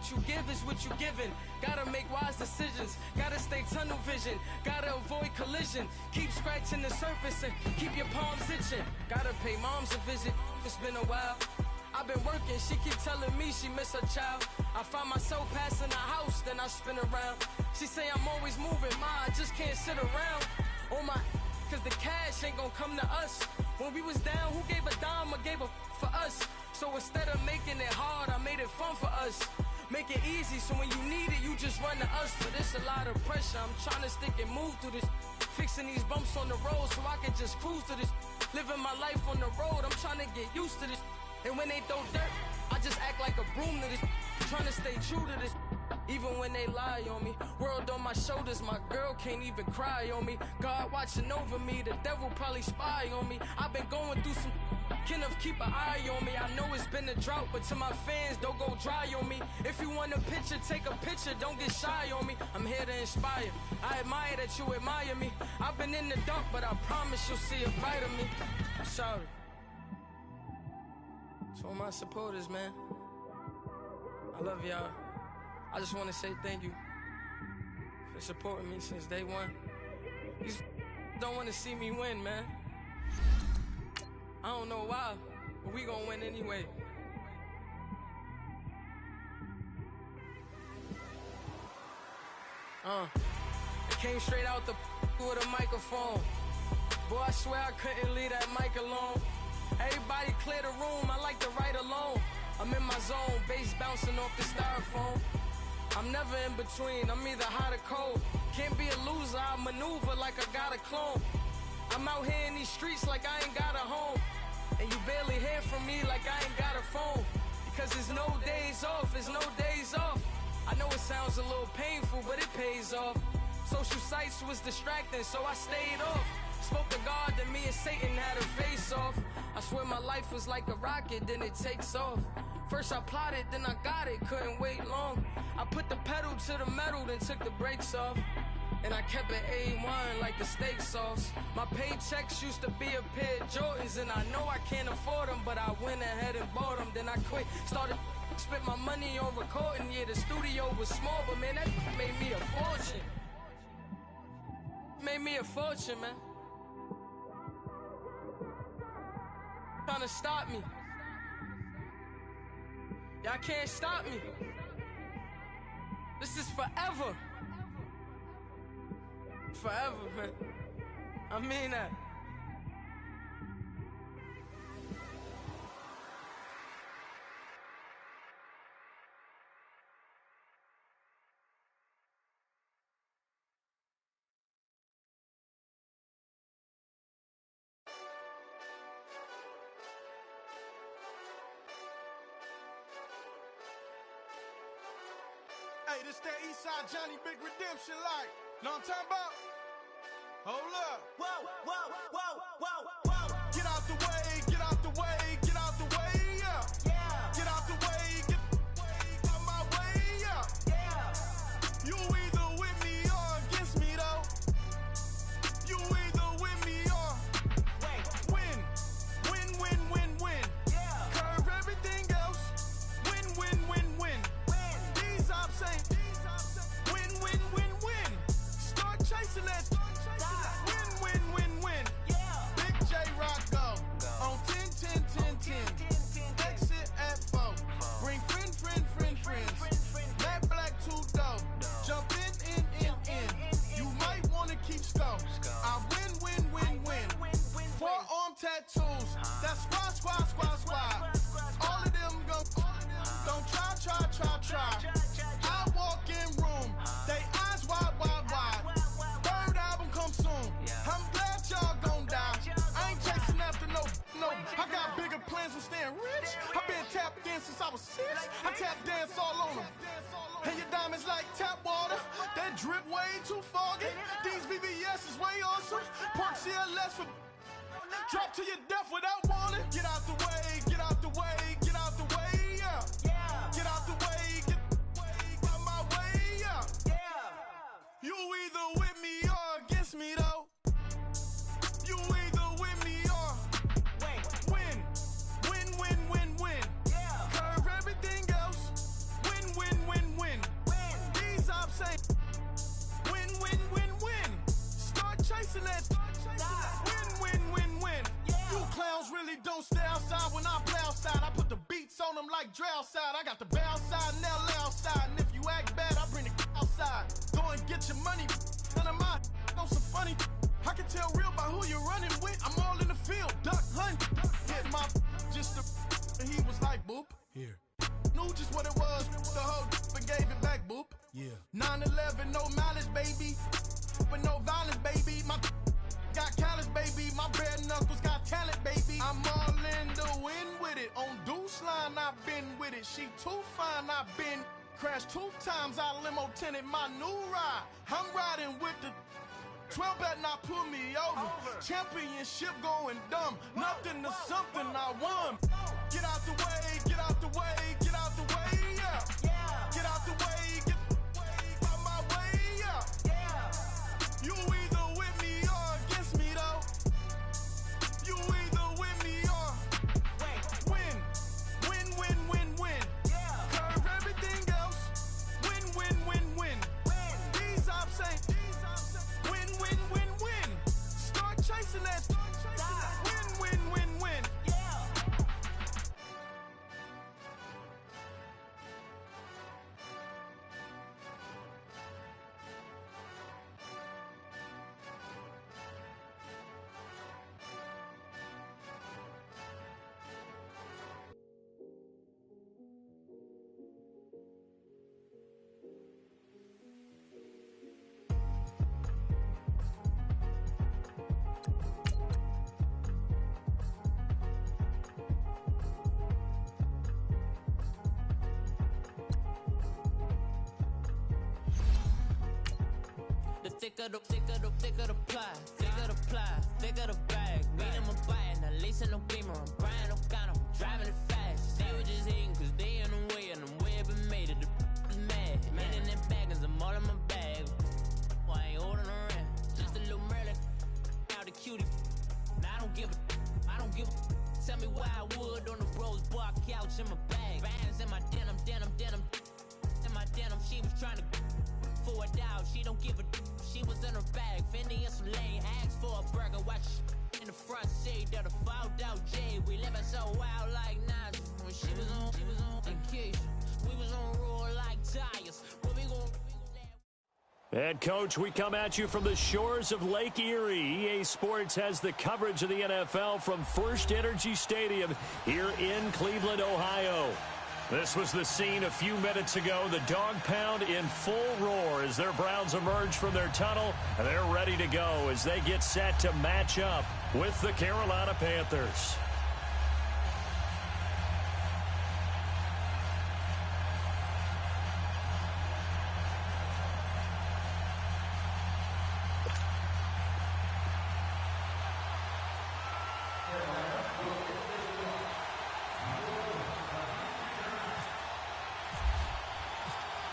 what you give is what you giving. Gotta make wise decisions, gotta stay tunnel vision, gotta avoid collision. Keep scratching the surface and keep your palms itching. Gotta pay moms a visit, it's been a while. I've been working, she keep telling me she miss her child. I find myself passing the house, then I spin around. She say I'm always moving, ma, I just can't sit around. Oh my, cause the cash ain't gon' come to us. When we was down, who gave a dime or gave a for us? So instead of making it hard, I made it fun for us. Make it easy, so when you need it, you just run to us. But it's a lot of pressure, I'm trying to stick and move through this. Fixing these bumps on the road so I can just cruise to this. Living my life on the road, I'm trying to get used to this. And when they throw dirt, I just act like a broom to this. Trying to stay true to this. Even when they lie on me, world on my shoulders, my girl can't even cry on me. God watching over me, the devil probably spy on me. I've been going through some, Kenneth keep an eye on me. I know it's been a drought, but to my fans, don't go dry on me. If you want a picture, take a picture, don't get shy on me. I'm here to inspire, I admire that you admire me. I've been in the dark, but I promise you'll see a brighter me. I'm sorry to all my supporters, man. I love y'all. I just want to say thank you for supporting me since day one. You don't want to see me win, man. I don't know why, but we gon' win anyway. I came straight out the with a microphone. Boy, I swear I couldn't leave that mic alone. Everybody clear the room, I like to write alone. I'm in my zone, bass bouncing off the styrofoam. I'm never in between, I'm either hot or cold. Can't be a loser, I maneuver like I got a clone. I'm out here in these streets like I ain't got a home. And you barely hear from me like I ain't got a phone. Because there's no days off, there's no days off. I know it sounds a little painful, but it pays off. Social sites was distracting, so I stayed off. Spoke to God, then me and Satan had a face off. I swear my life was like a rocket, then it takes off. First I plotted, then I got it, couldn't wait long. I put the pedal to the metal, then took the brakes off. And I kept it A1 like the steak sauce. My paychecks used to be a pair of Jordans, and I know I can't afford them, but I went ahead and bought them. Then I quit, started spent my money on recording. Yeah, the studio was small, but man, that made me a fortune. Made me a fortune, man. Trying to stop me. Y'all can't stop me. This is forever. Forever, man. I mean that. Hey, this that Eastside Johnny Big Redemption like. Know what I'm talking about? Hold up. Whoa, whoa, whoa, whoa, whoa. Get out the way, get out the way, get out the way, yeah. Yeah. Get out the way, get out my way, yeah. Yeah. You either with me or against me, though. You either with me or win. Win, win, win, win. Yeah. Curve everything else. Win, win, win, win. These ops ain't. Win, win, win, win. Start chasing that. Win, win, win, win. Yeah. Big J Rock go. On 10, 10, 10, 10. Exit at 4. Bring friends. Matt Black 2 dope. Jump in. You might wanna keep score. I win. Forearm tattoos. That's squad. All of them go. Don't try. I walk in room. They eyes wide. Third album come soon. I'm glad y'all gon' die. I ain't chasing after no. I got bigger plans than staying rich. I been tapped in since I was 6. I tap dance all on them. And your diamonds like tap water. That drip way too foggy. These VVS is way awesome. Park CLS for drop to your death without warning. Get out the way, get out the way, get out the way, yeah. Yeah. Get out the way, get out my way, yeah. Yeah. You either with me or against me, though. You either with me or win. Yeah. Curve everything else. Win. outside. I got the bay outside and LA outside. And if you act bad, I bring the outside. Go and get your money. None of my know some funny. I can tell real by who you're running with. I'm all in the field. Duck hunt. Hit my just the and he was like, boop. Here. Knew just what it was. The whole and gave it back, boop. Yeah. 9/11, no malice, baby. But no violence, baby. My got callous, baby. My bare knuckles got talent, baby. I'm all in the wind with it. On Deuce line, I've been with it. She too fine, I've been crashed 2 times. I limo tinted my new ride. I'm riding with the 12 better not pull me over. Championship going dumb. Nothing to something I won. Get out the way, get out the way, get out the way, yeah. Get out the way, get out my way, yeah. You either with me or against me, though. You either with me or win. Win, win, win, win. Curve everything else. Win, win, win, win. These ops ain't. Win, win, win, win. Start chasing that. Win, win, win, win. Thicker the pie, thicker the bag. Meet them a buying, at least in no beamer. I'm Brian, no gun, I'm driving it fast. They were just hating cause they in the way, and the way I've been made it. The is mad. Man in that bag, cause I'm all in my bag. Well, I ain't holding around. Just a little Merlin, out the cutie. Now I don't give a. Tell me why I would on the rose bar couch in my bag. Bands in my denim. In my denim, she was trying to for a doubt. She don't give a. She was in her bag, Fendi and some lane hags for a burger. Watch in the front seat of the fouled out J. We living so wild like Nas. When she was on vacation, we was on roll like tires. What we gon' And, Coach, we come at you from the shores of Lake Erie. EA Sports has the coverage of the NFL from First Energy Stadium here in Cleveland, Ohio. This was the scene a few minutes ago. The dog pound in full roar as their Browns emerge from their tunnel. And they're ready to go as they get set to match up with the Carolina Panthers.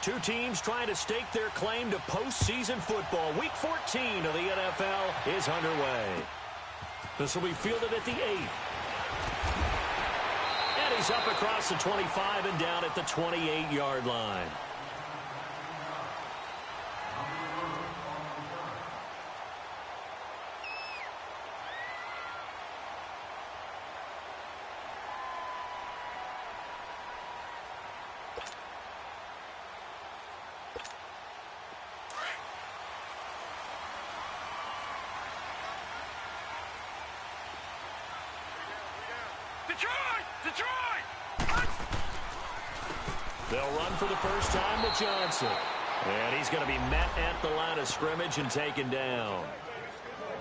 Two teams trying to stake their claim to postseason football. Week 14 of the NFL is underway. This will be fielded at the 8. And he's up across the 25 and down at the 28-yard line. They'll run for the first time with Johnson. And he's going to be met at the line of scrimmage and taken down.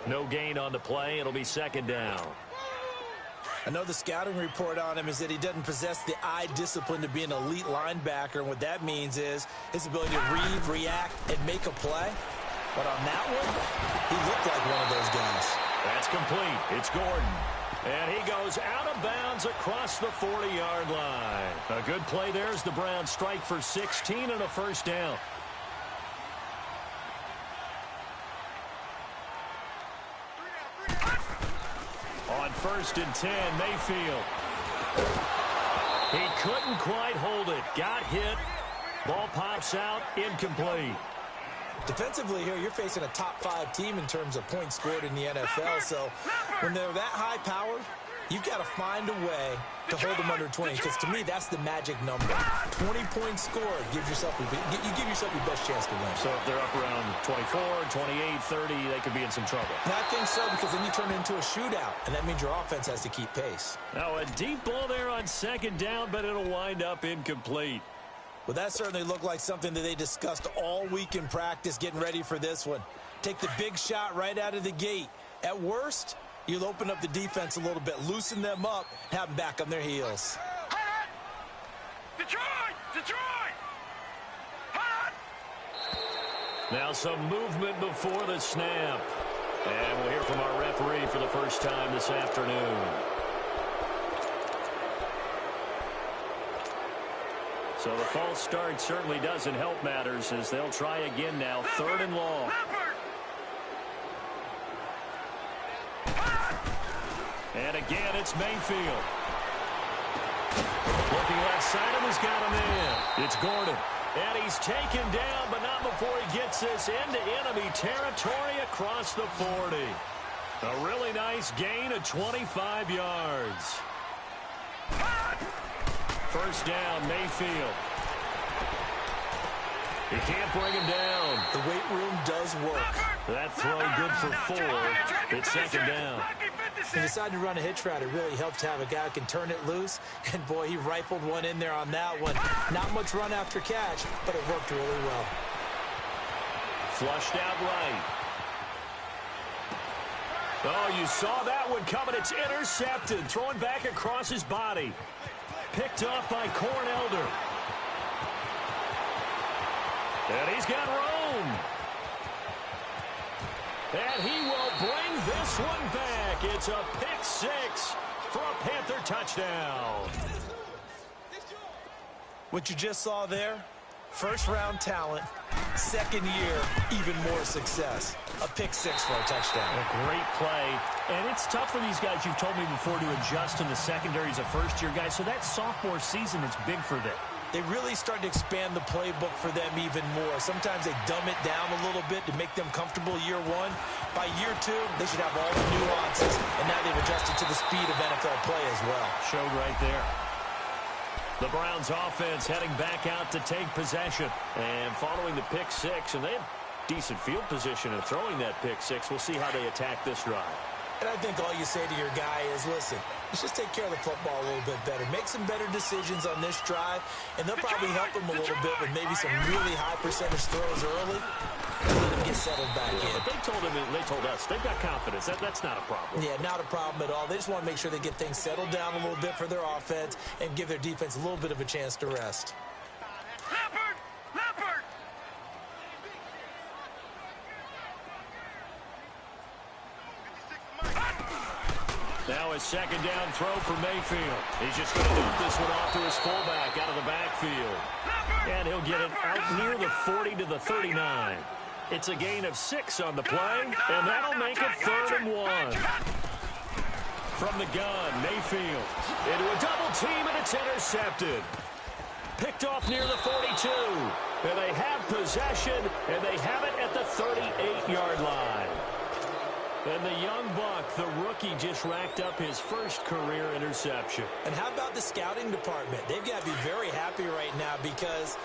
No gain on the play. It'll be second down. I know the scouting report on him is that he doesn't possess the eye discipline to be an elite linebacker. And what that means is his ability to read, react, and make a play. But on that one, he looked like one of those guys. That's complete. It's Gordon. And he goes out of bounds across the 40-yard line. A good play there as the Browns strike for 16 and a first down. On 1st and 10, Mayfield. He couldn't quite hold it. Got hit. Ball pops out. Incomplete. Defensively here, you're facing a top 5 team in terms of points scored in the NFL. So when they're that high powered, You've got to find a way to hold them under 20, because to me, that's the magic number. 20 points scored, you give yourself your best chance to win. So if they're up around 24, 28, 30, they could be in some trouble. And I think so, because then you turn it into a shootout, and that means your offense has to keep pace. Now a deep ball there on second down, but it'll wind up incomplete. Well, that certainly looked like something that they discussed all week in practice, getting ready for this one. Take the big shot right out of the gate. At worst, you'll open up the defense a little bit, loosen them up, have them back on their heels. Detroit! Now some movement before the snap. And we'll hear from our referee for the first time this afternoon. So the false start certainly doesn't help matters, as they'll try again now, 3rd and long. And again, it's Mayfield. Looking left side of him, has got him in. It's Gordon. And he's taken down, but not before he gets this into enemy territory across the 40. A really nice gain of 25 yards. First down, Mayfield. He can't bring him down. The weight room does work. That throw good for 4. It's second down. He decided to run a hitch route. It really helped to have a guy who can turn it loose. And, boy, he rifled one in there on that one. Not much run after catch, but it worked really well. Flushed out right. Oh, you saw that one coming. It's intercepted. Throwing back across his body. Picked off by Cornelder. And he's got room. And he will bring this one back. It's a pick 6 for a Panther touchdown. What you just saw there, first-round talent, second year, even more success. A pick 6 for a touchdown. A great play. And it's tough for these guys, you've told me before, to adjust in the secondary as a first-year guy. So that sophomore season is big for them. They really start to expand the playbook for them even more. Sometimes they dumb it down a little bit to make them comfortable year 1. By year 2, they should have all the nuances, and now they've adjusted to the speed of NFL play as well. Showed right there. The Browns offense heading back out to take possession. And following the pick 6, and they have decent field position in throwing that pick 6. We'll see how they attack this drive. And I think all you say to your guy is, listen, let's just take care of the football a little bit better. Make some better decisions on this drive, and they'll probably help him a little bit with maybe some really high percentage throws early and let him get settled back in. But they told us, they've got confidence. That's not a problem. Yeah, not a problem at all. They just want to make sure they get things settled down a little bit for their offense and give their defense a little bit of a chance to rest. Leopard! Now a second down throw for Mayfield. He's just going to loop this one off to his fullback out of the backfield. And he'll get it out near the 40 to the 39. It's a gain of 6 on the play, and that'll make it 3rd and 1. From the gun, Mayfield into a double team, and it's intercepted. Picked off near the 42. And they have possession, and they have it at the 38-yard line. And the young buck, the rookie, just racked up his first career interception. And how about the scouting department? They've got to be very happy right now because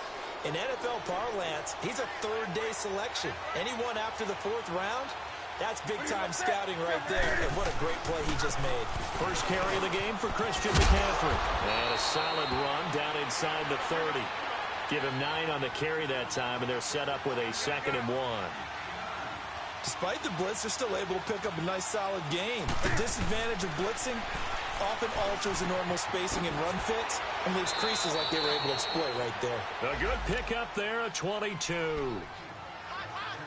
in NFL parlance, he's a third-day selection. Anyone after the 4th round, that's big-time scouting right there. And what a great play he just made. First carry of the game for Christian McCaffrey. And a solid run down inside the 30. Give him 9 on the carry that time, and they're set up with a 2nd and 1. Despite the blitz, they're still able to pick up a nice, solid gain. The disadvantage of blitzing often alters the normal spacing and run fits and leaves creases like they were able to exploit right there. A good pickup there, a 22.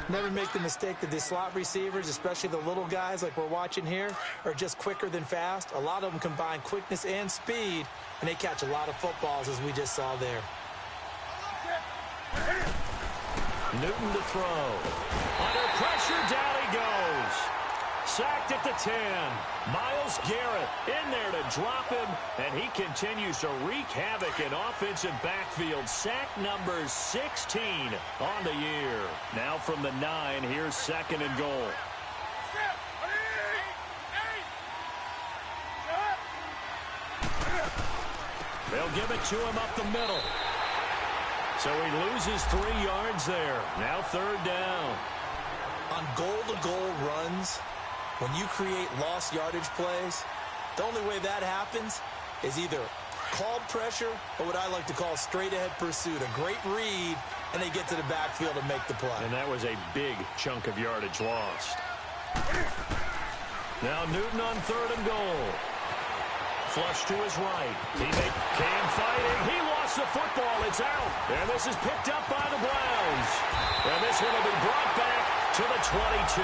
Never make the mistake that the slot receivers, especially the little guys like we're watching here, are just quicker than fast. A lot of them combine quickness and speed, and they catch a lot of footballs, as we just saw there. Newton to throw. Under pressure, down he goes. Sacked at the 10. Myles Garrett in there to drop him, and he continues to wreak havoc in offensive backfield. Sack number 16 on the year. Now from the 9, here's 2nd and goal. give it to him up the middle. So he loses 3 yards there. Now 3rd down. On goal-to-goal runs, when you create lost yardage plays, the only way that happens is either called pressure or what I like to call straight-ahead pursuit. A great read, and they get to the backfield and make the play. And that was a big chunk of yardage lost. Now Newton on 3rd and goal. Flush to his right. Teammate came fighting. He lost the football. It's out. And this is picked up by the Browns. And this one will be brought back to the 22.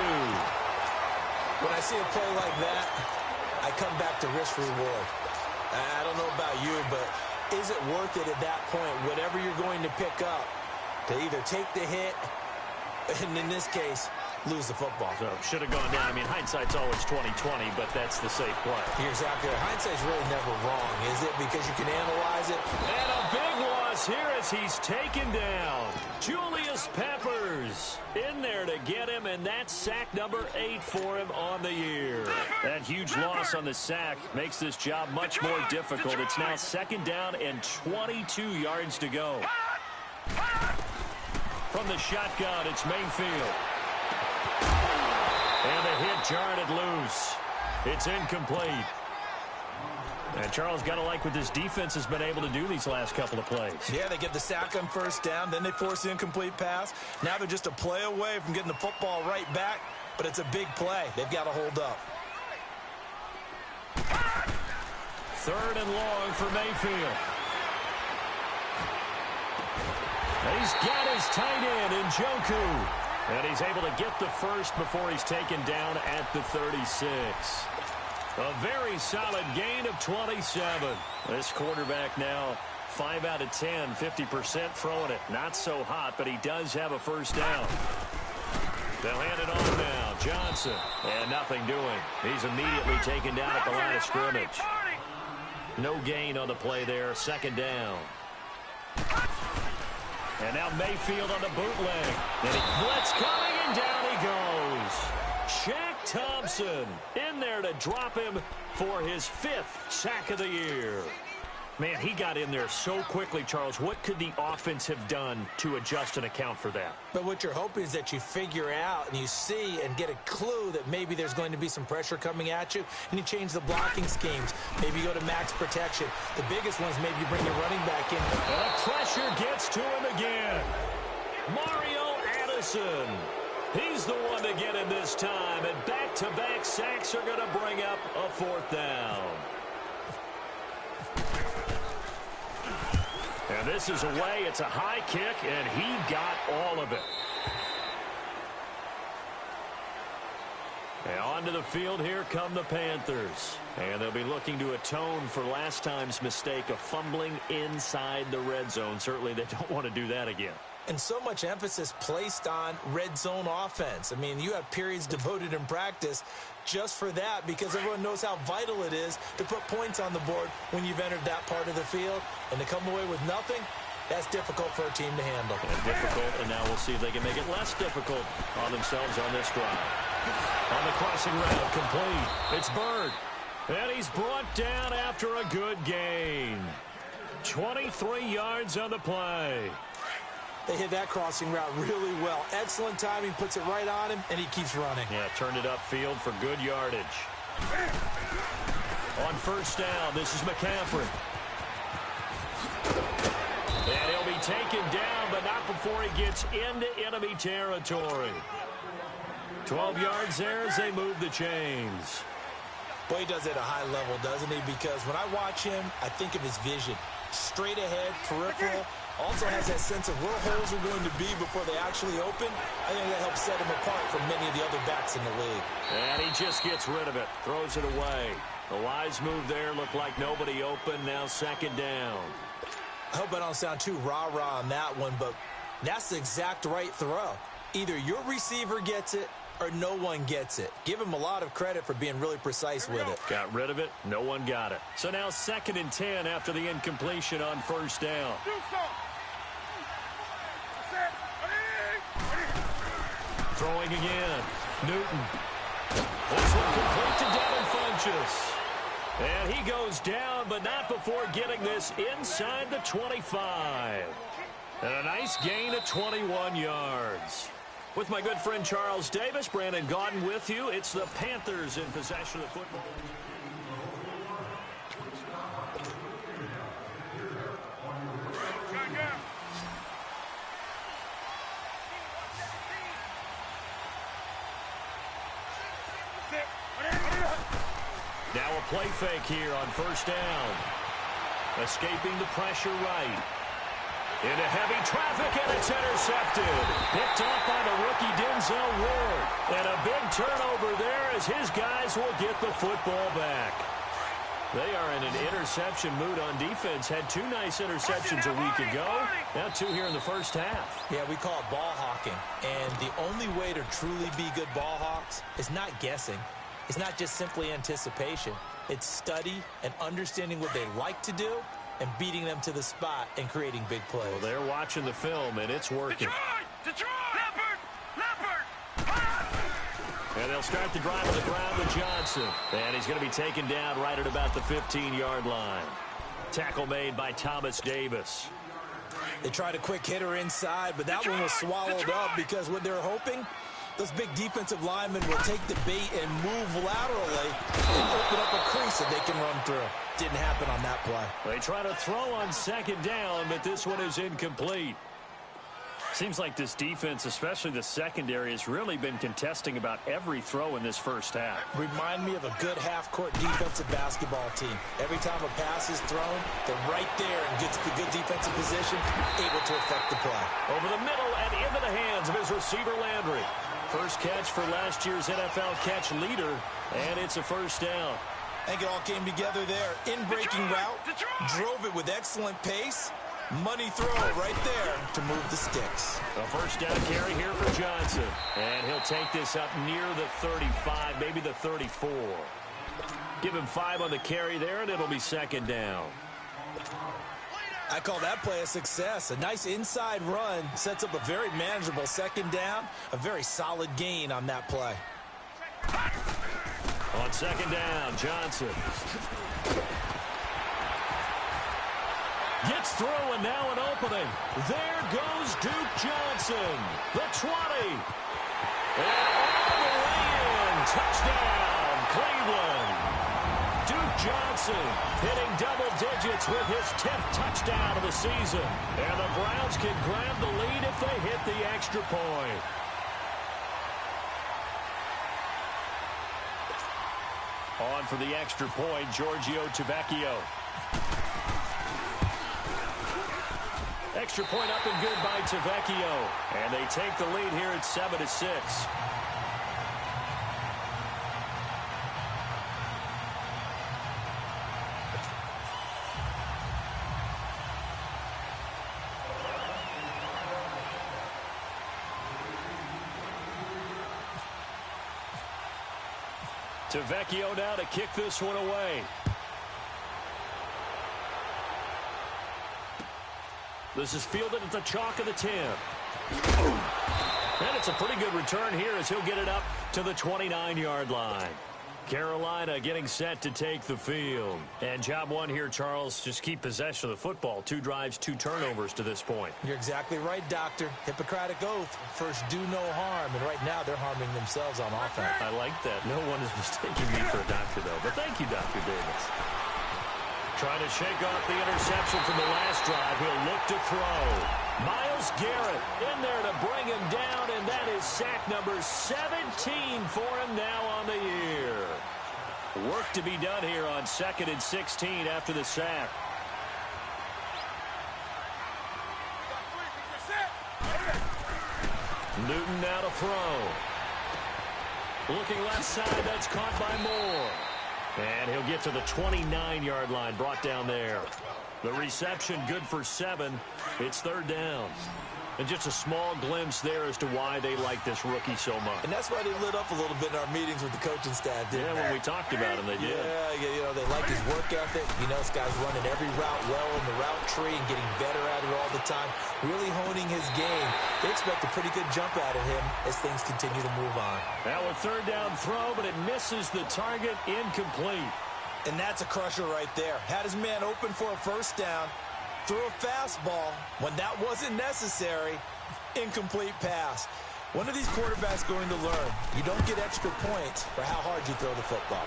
When I see a play like that, I come back to risk-reward. I don't know about you, but is it worth it at that point, whatever you're going to pick up, to either take the hit, and in this case, lose the football? So should have gone down. I mean, hindsight's always 20/20, but that's the safe play. You're exactly right. Hindsight's really never wrong, is it? Because you can analyze it. And a big loss here as he's taken down. Julius Peppers in there to get him, and that's sack number 8 for him on the year. That huge loss on the sack makes this job much more difficult. It's now 2nd down and 22 yards to go. From the shotgun, it's Mayfield. And the hit jarred it loose. It's incomplete. And Charles, got to like what this defense has been able to do these last couple of plays. Yeah, they get the sack on 1st down, then they force the incomplete pass. Now they're just a play away from getting the football right back, but it's a big play. They've got to hold up. 3rd and long for Mayfield. He's got his tight end in Njoku. And he's able to get the first before he's taken down at the 36. A very solid gain of 27. This quarterback now 5 out of 10, 50% throwing it. Not so hot, but he does have a 1st down. They'll hand it on now. Johnson. And nothing doing. He's immediately taken down at the line of scrimmage. No gain on the play there. 2nd down. And now Mayfield on the bootleg. And he blitz coming, and down he goes. Shaq Thompson in there to drop him for his 5th sack of the year. Man, he got in there so quickly, Charles. What could the offense have done to adjust and account for that? But what you're hoping is that you figure out and you see and get a clue that maybe there's going to be some pressure coming at you, and you change the blocking schemes. Maybe you go to max protection. The biggest ones, maybe you bring your running back in. And the pressure gets to him again. Mario Addison. He's the one to get him this time, and back-to-back sacks are going to bring up a 4th down. And this is away. It's a high kick, and he got all of it. And onto the field, here come the Panthers. And they'll be looking to atone for last time's mistake of fumbling inside the red zone. Certainly they don't want to do that again. And so much emphasis placed on red zone offense. I mean, you have periods devoted in practice just for that, because everyone knows how vital it is to put points on the board when you've entered that part of the field. And to come away with nothing, that's difficult for a team to handle. And difficult, and now we'll see if they can make it less difficult on themselves on this drive. On the crossing route, complete. It's Bird. And he's brought down after a good gain. 23 yards on the play. They hit that crossing route really well. Excellent timing, puts it right on him, and he keeps running. Yeah, turned it upfield for good yardage. On 1st down, this is McCaffrey. And he'll be taken down, but not before he gets into enemy territory. 12 yards there as they move the chains. Boy, he does it at a high level, doesn't he? Because when I watch him, I think of his vision. Straight ahead, peripheral. Also has that sense of where holes are going to be before they actually open. I think that helps set him apart from many of the other backs in the league. And he just gets rid of it. Throws it away. The wise move there. Looked like nobody open. Now 2nd down. I hope I don't sound too rah-rah on that one, but that's the exact right throw. Either your receiver gets it or no one gets it. Give him a lot of credit for being really precise with it. Got rid of it. No one got it. So now 2nd and 10 after the incompletion on 1st down. Throwing again. Newton. This one complete to Devin Funchess. And he goes down, but not before getting this inside the 25. And a nice gain of 21 yards. With my good friend Charles Davis, Brandon Gaudin with you. It's the Panthers in possession of the football. Now a play fake here on first down. Escaping the pressure right. Into heavy traffic, and it's intercepted. Picked off by the rookie Denzel Ward. And a big turnover there as his guys will get the football back. They are in an interception mood on defense. Had 2 nice interceptions a week ago. Now 2 here in the first half. Yeah, we call it ball hawking. And the only way to truly be good ball hawks is not guessing. It's not just simply anticipation. It's study and understanding what they like to do and beating them to the spot and creating big plays. Well, they're watching the film, and it's working. Detroit! Leopard! And they'll start the drive on the ground with Johnson. And he's going to be taken down right at about the 15-yard line. Tackle made by Thomas Davis. They tried a quick hitter inside, but that one was swallowed up because what they're hoping, those big defensive linemen will take the bait and move laterally and open up a crease that they can run through. Didn't happen on that play. They try to throw on second down, but this one is incomplete. Seems like this defense, especially the secondary, has really been contesting about every throw in this first half. Remind me of a good half-court defensive basketball team. Every time a pass is thrown, they're right there and gets the good defensive position, able to affect the play. Over the middle and into the hands of his receiver, Landry. First catch for last year's NFL catch leader, and it's a first down. I think it all came together there. In-breaking route, drove it with excellent pace. Money throw right there to move the sticks. A first down carry here for Johnson. And he'll take this up near the 35, maybe the 34. Give him 5 on the carry there, and it'll be second down. I call that play a success. A nice inside run sets up a very manageable second down. A very solid gain on that play. On second down, Johnson. Gets through, and now an opening. There goes Duke Johnson. The 20. And all the way in. Touchdown, Cleveland. Duke Johnson hitting double digits with his 10th touchdown of the season. And the Browns can grab the lead if they hit the extra point. On for the extra point, Giorgio Tavecchio. Extra point up and good by Tavecchio. And they take the lead here at 7-6. Tavecchio now to kick this one away. This is fielded at the chalk of the 10. And it's a pretty good return here as he'll get it up to the 29-yard line. Carolina getting set to take the field. And job one here, Charles, just keep possession of the football. 2 drives, 2 turnovers to this point. You're exactly right, Doctor. Hippocratic oath. First, do no harm. And right now, they're harming themselves on offense. I like that. No one is mistaking me for a doctor, though. But thank you, Dr. Davis. Trying to shake off the interception from the last drive. He'll look to throw. Myles Garrett in there to bring him down, and that is sack number 17 for him now on the year. Work to be done here on 2nd and 16 after the sack. Newton now to throw. Looking left side, that's caught by Moore. And he'll get to the 29-yard line, brought down there. The reception good for 7. It's 3rd down. And just a small glimpse there as to why they like this rookie so much. And that's why they lit up a little bit in our meetings with the coaching staff, didn't they? When we talked about him, they did. Yeah, you know, they like his work ethic. You know, this guy's running every route well in the route tree and getting better at it all the time, really honing his game. They expect a pretty good jump out of him as things continue to move on. Now a 3rd down throw, but it misses the target, incomplete. And that's a crusher right there. Had his man open for a first down, threw a fastball. When that wasn't necessary, incomplete pass. When are these quarterbacks going to learn? You don't get extra points for how hard you throw the football.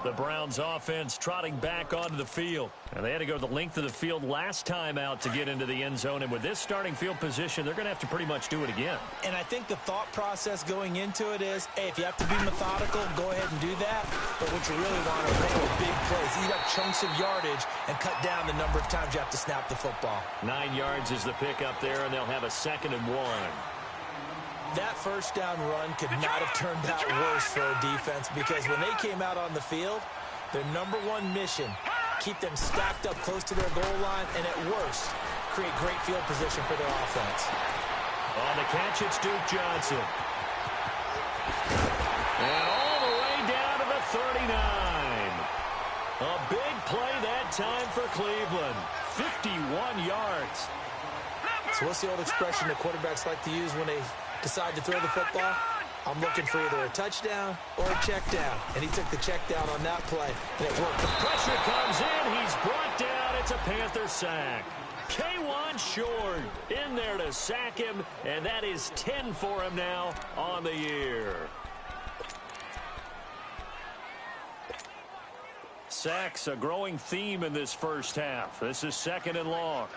The Browns offense trotting back onto the field. And they had to go the length of the field last time out to get into the end zone. And with this starting field position, they're going to have to pretty much do it again. And I think the thought process going into it is, hey, if you have to be methodical, go ahead and do that. But what you really want are a couple of big plays. Eat up chunks of yardage and cut down the number of times you have to snap the football. 9 yards is the pickup there, and they'll have a 2nd and 1. That first down run could not have turned out worse for a defense, because when they came out on the field, their number one mission, keep them stacked up close to their goal line, and at worst, create great field position for their offense. On the catch, it's Duke Johnson. And all the way down to the 39. A big play that time for Cleveland. 51 yards. So what's the old expression that quarterbacks like to use when they decide to throw the football? I'm looking for either a touchdown or a check down. And he took the check down on that play, and it worked. The pressure comes in. He's brought down. It's a Panther sack. K1 Short in there to sack him, and that is 10 for him now on the year. Sacks, a growing theme in this first half. This is 2nd and long.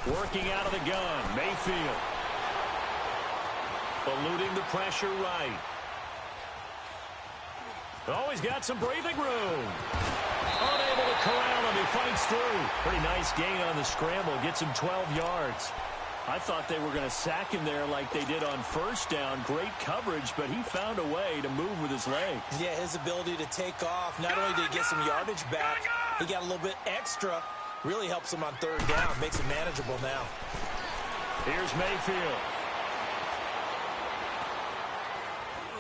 Working out of the gun, Mayfield. Eluding the pressure right. Oh, he's got some breathing room. Unable to corral him. He fights through. Pretty nice gain on the scramble. Gets him 12 yards. I thought they were going to sack him there like they did on first down. Great coverage, but he found a way to move with his legs. Yeah, his ability to take off. Not only did he get some yardage back, he got a little bit extra. Really helps him on 3rd down. Makes it manageable now. Here's Mayfield.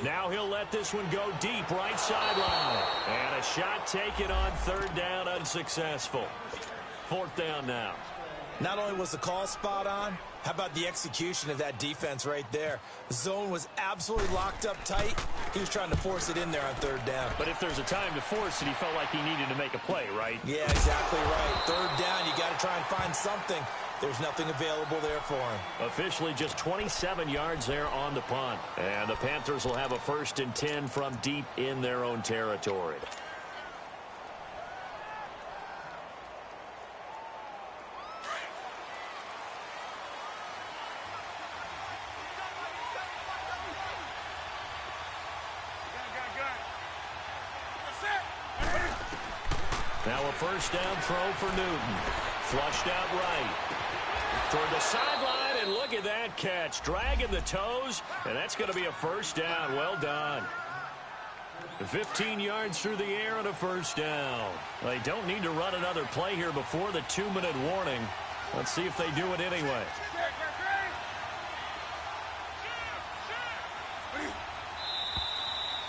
Now he'll let this one go deep right sideline. And a shot taken on 3rd down, unsuccessful. 4th down now. Not only was the call spot on, how about the execution of that defense right there? The zone was absolutely locked up tight. He was trying to force it in there on 3rd down. But if there's a time to force it, he felt like he needed to make a play, right? Yeah, exactly right. 3rd down, you got to try and find something. There's nothing available there for him. Officially just 27 yards there on the punt. And the Panthers will have a 1st and 10 from deep in their own territory. Now a 1st down throw for Newton. Flushed out right. Toward the sideline, and look at that catch. Dragging the toes, and that's going to be a 1st down. Well done. 15 yards through the air and a 1st down. They don't need to run another play here before the 2-minute warning. Let's see if they do it anyway.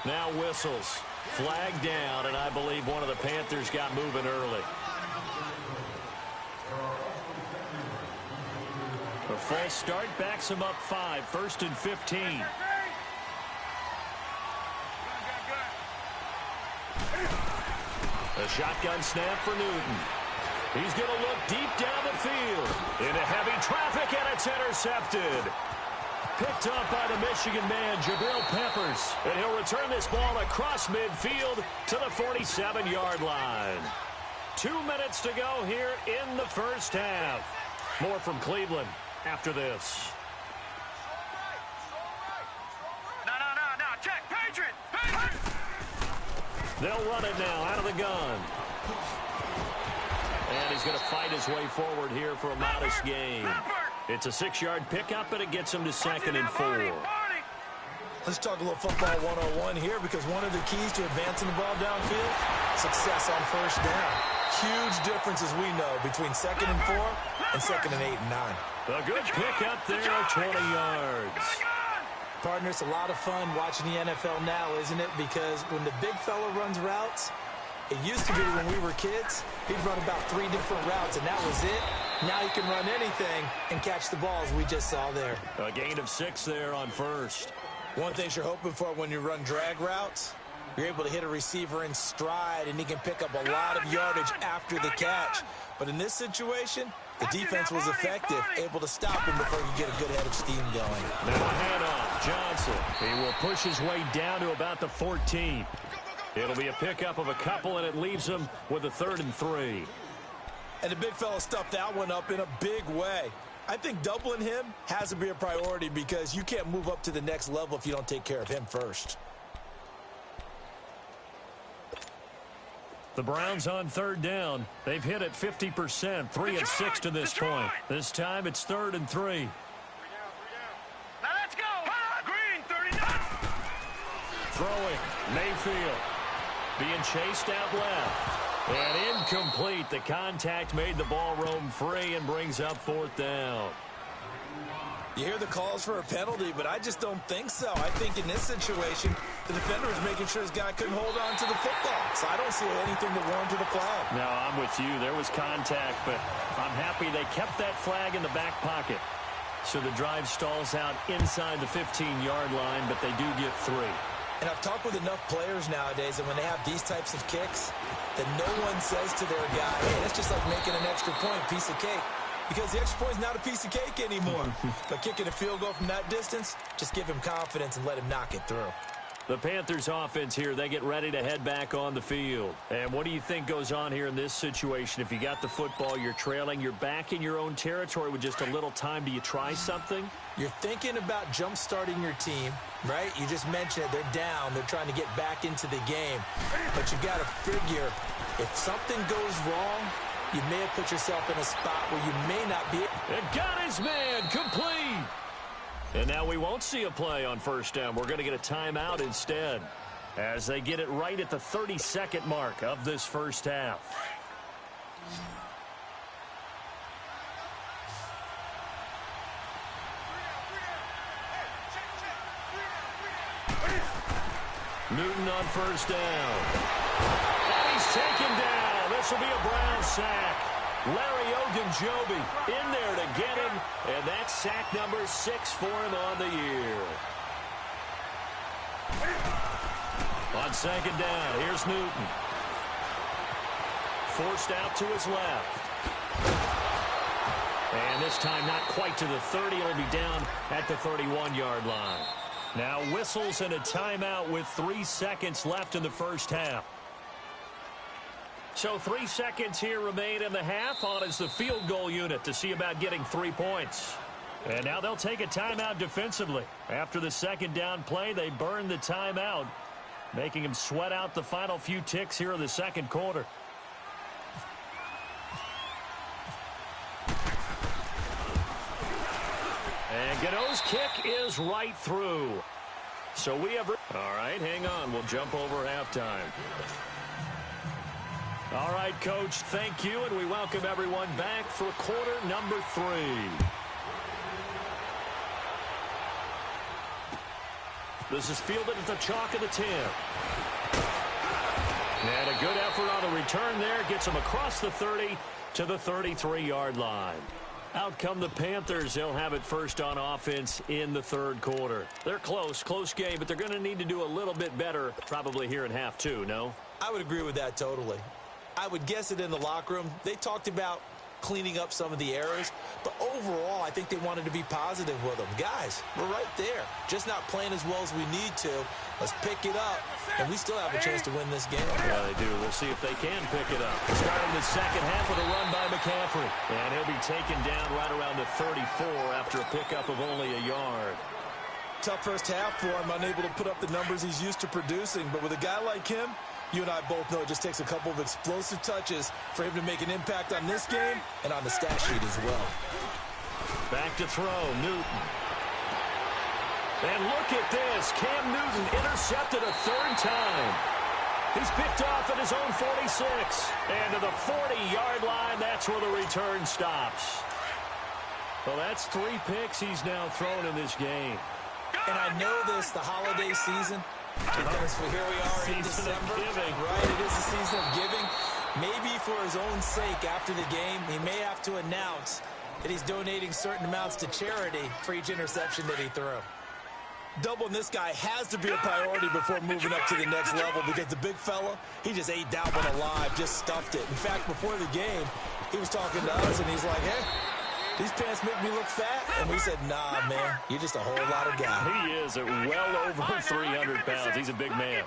Now whistles. Flag down, and I believe one of the Panthers got moving early. A false start backs him up 5. 1st and 15. A shotgun snap for Newton. He's going to look deep down the field. Into heavy traffic, and it's intercepted. Picked up by the Michigan man, Jabril Peppers. And he'll return this ball across midfield to the 47-yard line. 2 minutes to go here in the first half. More from Cleveland after this. No. Check. Patriot. They'll run it now out of the gun. And he's going to fight his way forward here for a modest gain. It's a 6-yard pickup, and it gets him to 2nd and 4. Let's talk a little football 101 here, because one of the keys to advancing the ball downfield, success on 1st down. Huge differences we know between 2nd and 4 and 2nd and 8 and 9. A good pickup there at 20 yards. Partner, it's a lot of fun watching the NFL now, isn't it? Because when the big fella runs routes, it used to be when we were kids, he'd run about 3 different routes, and that was it. Now he can run anything and catch the balls we just saw there. A gain of 6 there on first. One thing you're hoping for when you run drag routes, you're able to hit a receiver in stride, and he can pick up a lot of yardage after the catch. But in this situation, the defense was effective, able to stop him before he could get a good head of steam going. Now a handoff. Johnson. He will push his way down to about the 14. It'll be a pickup of a couple, and it leaves him with a 3rd and 3. And the big fella stuffed that one up in a big way. I think doubling him has to be a priority because you can't move up to the next level if you don't take care of him first. The Browns on 3rd down. They've hit it 50%, 3 and 6 to this point. This time it's 3rd and 3. Now let's go. Green 39. Throwing. Mayfield. Being chased out left. And incomplete. The contact made the ball roam free and brings up 4th down. You hear the calls for a penalty, but I just don't think so. I think in this situation, the defender was making sure his guy couldn't hold on to the football. So I don't see anything that warranted a flag. No, I'm with you. There was contact, but I'm happy they kept that flag in the back pocket. So the drive stalls out inside the 15-yard line, but they do get 3. And I've talked with enough players nowadays that when they have these types of kicks, that no one says to their guy, hey, that's just like making an extra point, piece of cake. Because the extra point is not a piece of cake anymore. But kicking a field goal from that distance, just give him confidence and let him knock it through. The Panthers offense here, they get ready to head back on the field. And what do you think goes on here in this situation? If you got the football, you're trailing, you're back in your own territory with just a little time. Do you try something? You're thinking about jump-starting your team, right? You just mentioned it. They're down. They're trying to get back into the game. But you've got to figure if something goes wrong, you may have put yourself in a spot where you may not be. It got his man complete. And now we won't see a play on 1st down. We're going to get a timeout instead as they get it right at the 32nd mark of this first half. Newton on 1st down. And he's taken down. This will be a Brown sack. Larry Ogunjobi in there to get him, and that's sack number 6 for him on the year. On 2nd down, here's Newton. Forced out to his left. And this time not quite to the 30. It'll be down at the 31-yard line. Now whistles and a timeout with 3 seconds left in the first half. So 3 seconds here remain in the half. On is the field goal unit to see about getting 3 points. And now they'll take a timeout defensively. After the 2nd down play, they burn the timeout, making them sweat out the final few ticks here in the 2nd quarter. And Gano's kick is right through. So we have... All right, hang on. We'll jump over halftime. All right, Coach, thank you, and we welcome everyone back for quarter number 3. This is fielded at the chalk of the 10. And a good effort on the return there. Gets him across the 30 to the 33-yard line. Out come the Panthers. They'll have it first on offense in the 3rd quarter. They're close game, but they're going to need to do a little bit better probably here in half 2, no? I would agree with that totally. I would guess it in the locker room. They talked about cleaning up some of the errors, but overall, I think they wanted to be positive with them. Guys, we're right there. Just not playing as well as we need to. Let's pick it up, and we still have a chance to win this game. Yeah, they do. We'll see if they can pick it up. Starting the 2nd half with a run by McCaffrey. And he'll be taken down right around the 34 after a pickup of only a yard. Tough first half for him, unable to put up the numbers he's used to producing, but with a guy like him, you and I both know it just takes a couple of explosive touches for him to make an impact on this game and on the stat sheet as well. Back to throw, Newton. And look at this. Cam Newton intercepted a 3rd time. He's picked off at his own 46. And to the 40-yard line, that's where the return stops. Well, that's 3 picks he's now thrown in this game. And I know this, the holiday season, because here we are in December, right? It is the season of giving. Maybe for his own sake after the game, he may have to announce that he's donating certain amounts to charity for each interception that he threw. Doubling this guy has to be a priority before moving up to the next level because the big fella, he just ate that one alive, just stuffed it. In fact, before the game, he was talking to us, and he's like, hey, these pants make me look fat. And we said, nah, man, you're just a whole lot of guy. He is at well over 300 pounds. He's a big man.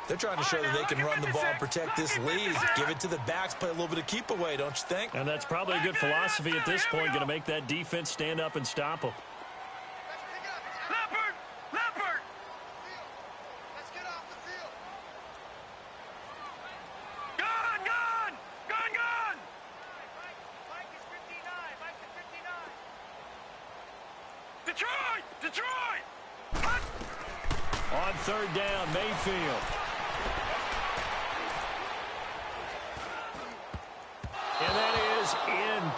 They're trying to show that they can run the ball and protect this lead. Give it to the backs, play a little bit of keep away, don't you think? And that's probably a good philosophy at this point, going to make that defense stand up and stop them. On third down, Mayfield. And that is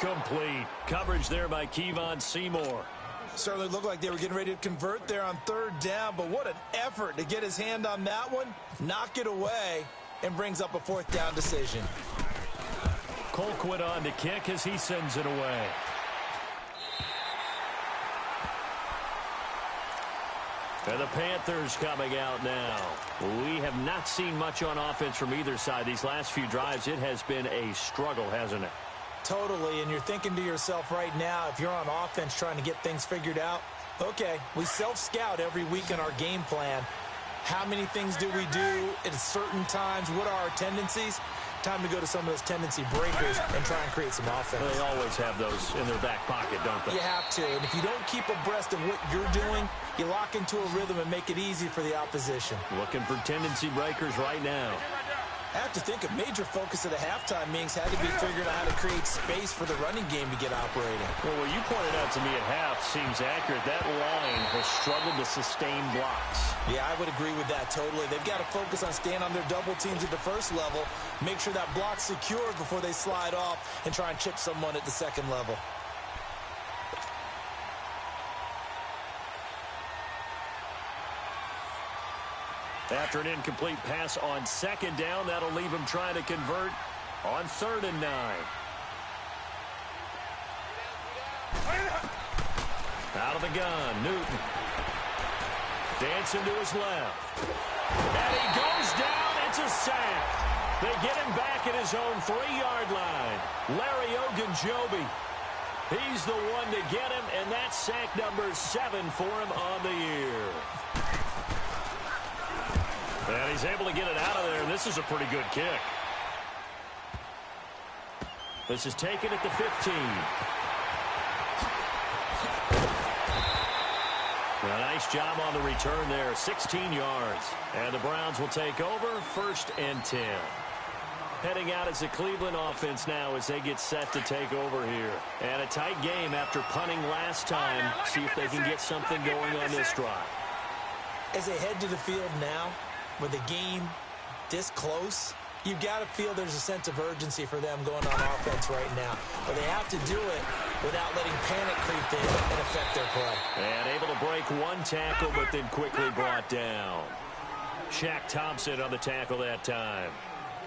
incomplete. Coverage there by Kevon Seymour. Certainly looked like they were getting ready to convert there on third down, but what an effort to get his hand on that one, knock it away, and brings up a fourth down decision. Colquitt on to kick as he sends it away. And the Panthers coming out now. We have not seen much on offense from either side. These last few drives, it has been a struggle, hasn't it? Totally, and you're thinking to yourself right now, if you're on offense trying to get things figured out, okay, we self-scout every week in our game plan. How many things do we do at certain times? What are our tendencies? Time to go to some of those tendency breakers and try and create some offense. They always have those in their back pocket, don't they? You have to, and if you don't keep abreast of what you're doing, you lock into a rhythm and make it easy for the opposition. Looking for tendency breakers right now. I have to think a major focus of the halftime meetings had to be figuring out how to create space for the running game to get operating. Well, what you pointed out to me at half seems accurate. That line has struggled to sustain blocks. Yeah, I would agree with that totally. They've got to focus on staying on their double teams at the first level, make sure that block's secured before they slide off and try and chip someone at the second level. After an incomplete pass on second down, that'll leave him trying to convert on 3rd and 9. Out of the gun, Newton. Dancing to his left. And he goes down. It's a sack. They get him back at his own 3-yard line. Larry Ogunjobi. He's the one to get him, and that's sack number 7 for him on the year. And he's able to get it out of there, and this is a pretty good kick. This is taken at the 15. A nice job on the return there, 16 yards. And the Browns will take over, 1st and 10. Heading out as the Cleveland offense now as they get set to take over here. And a tight game after punting last time. See if they can get something going on this drive. As they head to the field now, with the game this close, you've got to feel there's a sense of urgency for them going on offense right now. But they have to do it without letting panic creep in and affect their play. And able to break one tackle, but then quickly brought down. Shaq Thompson on the tackle that time.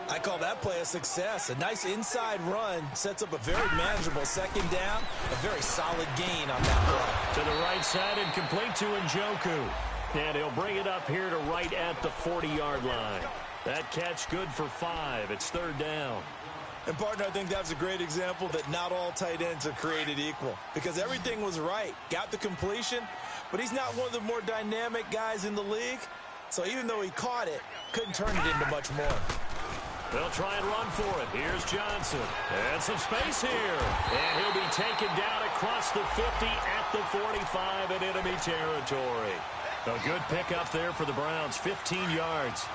I call that play a success. A nice inside run sets up a very manageable second down. A very solid gain on that play. To the right side and complete to Njoku. And he'll bring it up here to right at the 40-yard line. That catch good for 5. It's 3rd down. And, partner, I think that's a great example that not all tight ends are created equal. Because everything was right. Got the completion, but he's not one of the more dynamic guys in the league. So even though he caught it, couldn't turn it into much more. They'll try and run for it. Here's Johnson. And some space here. And he'll be taken down across the 50 at the 45 in enemy territory. A good pickup there for the Browns, 15 yards.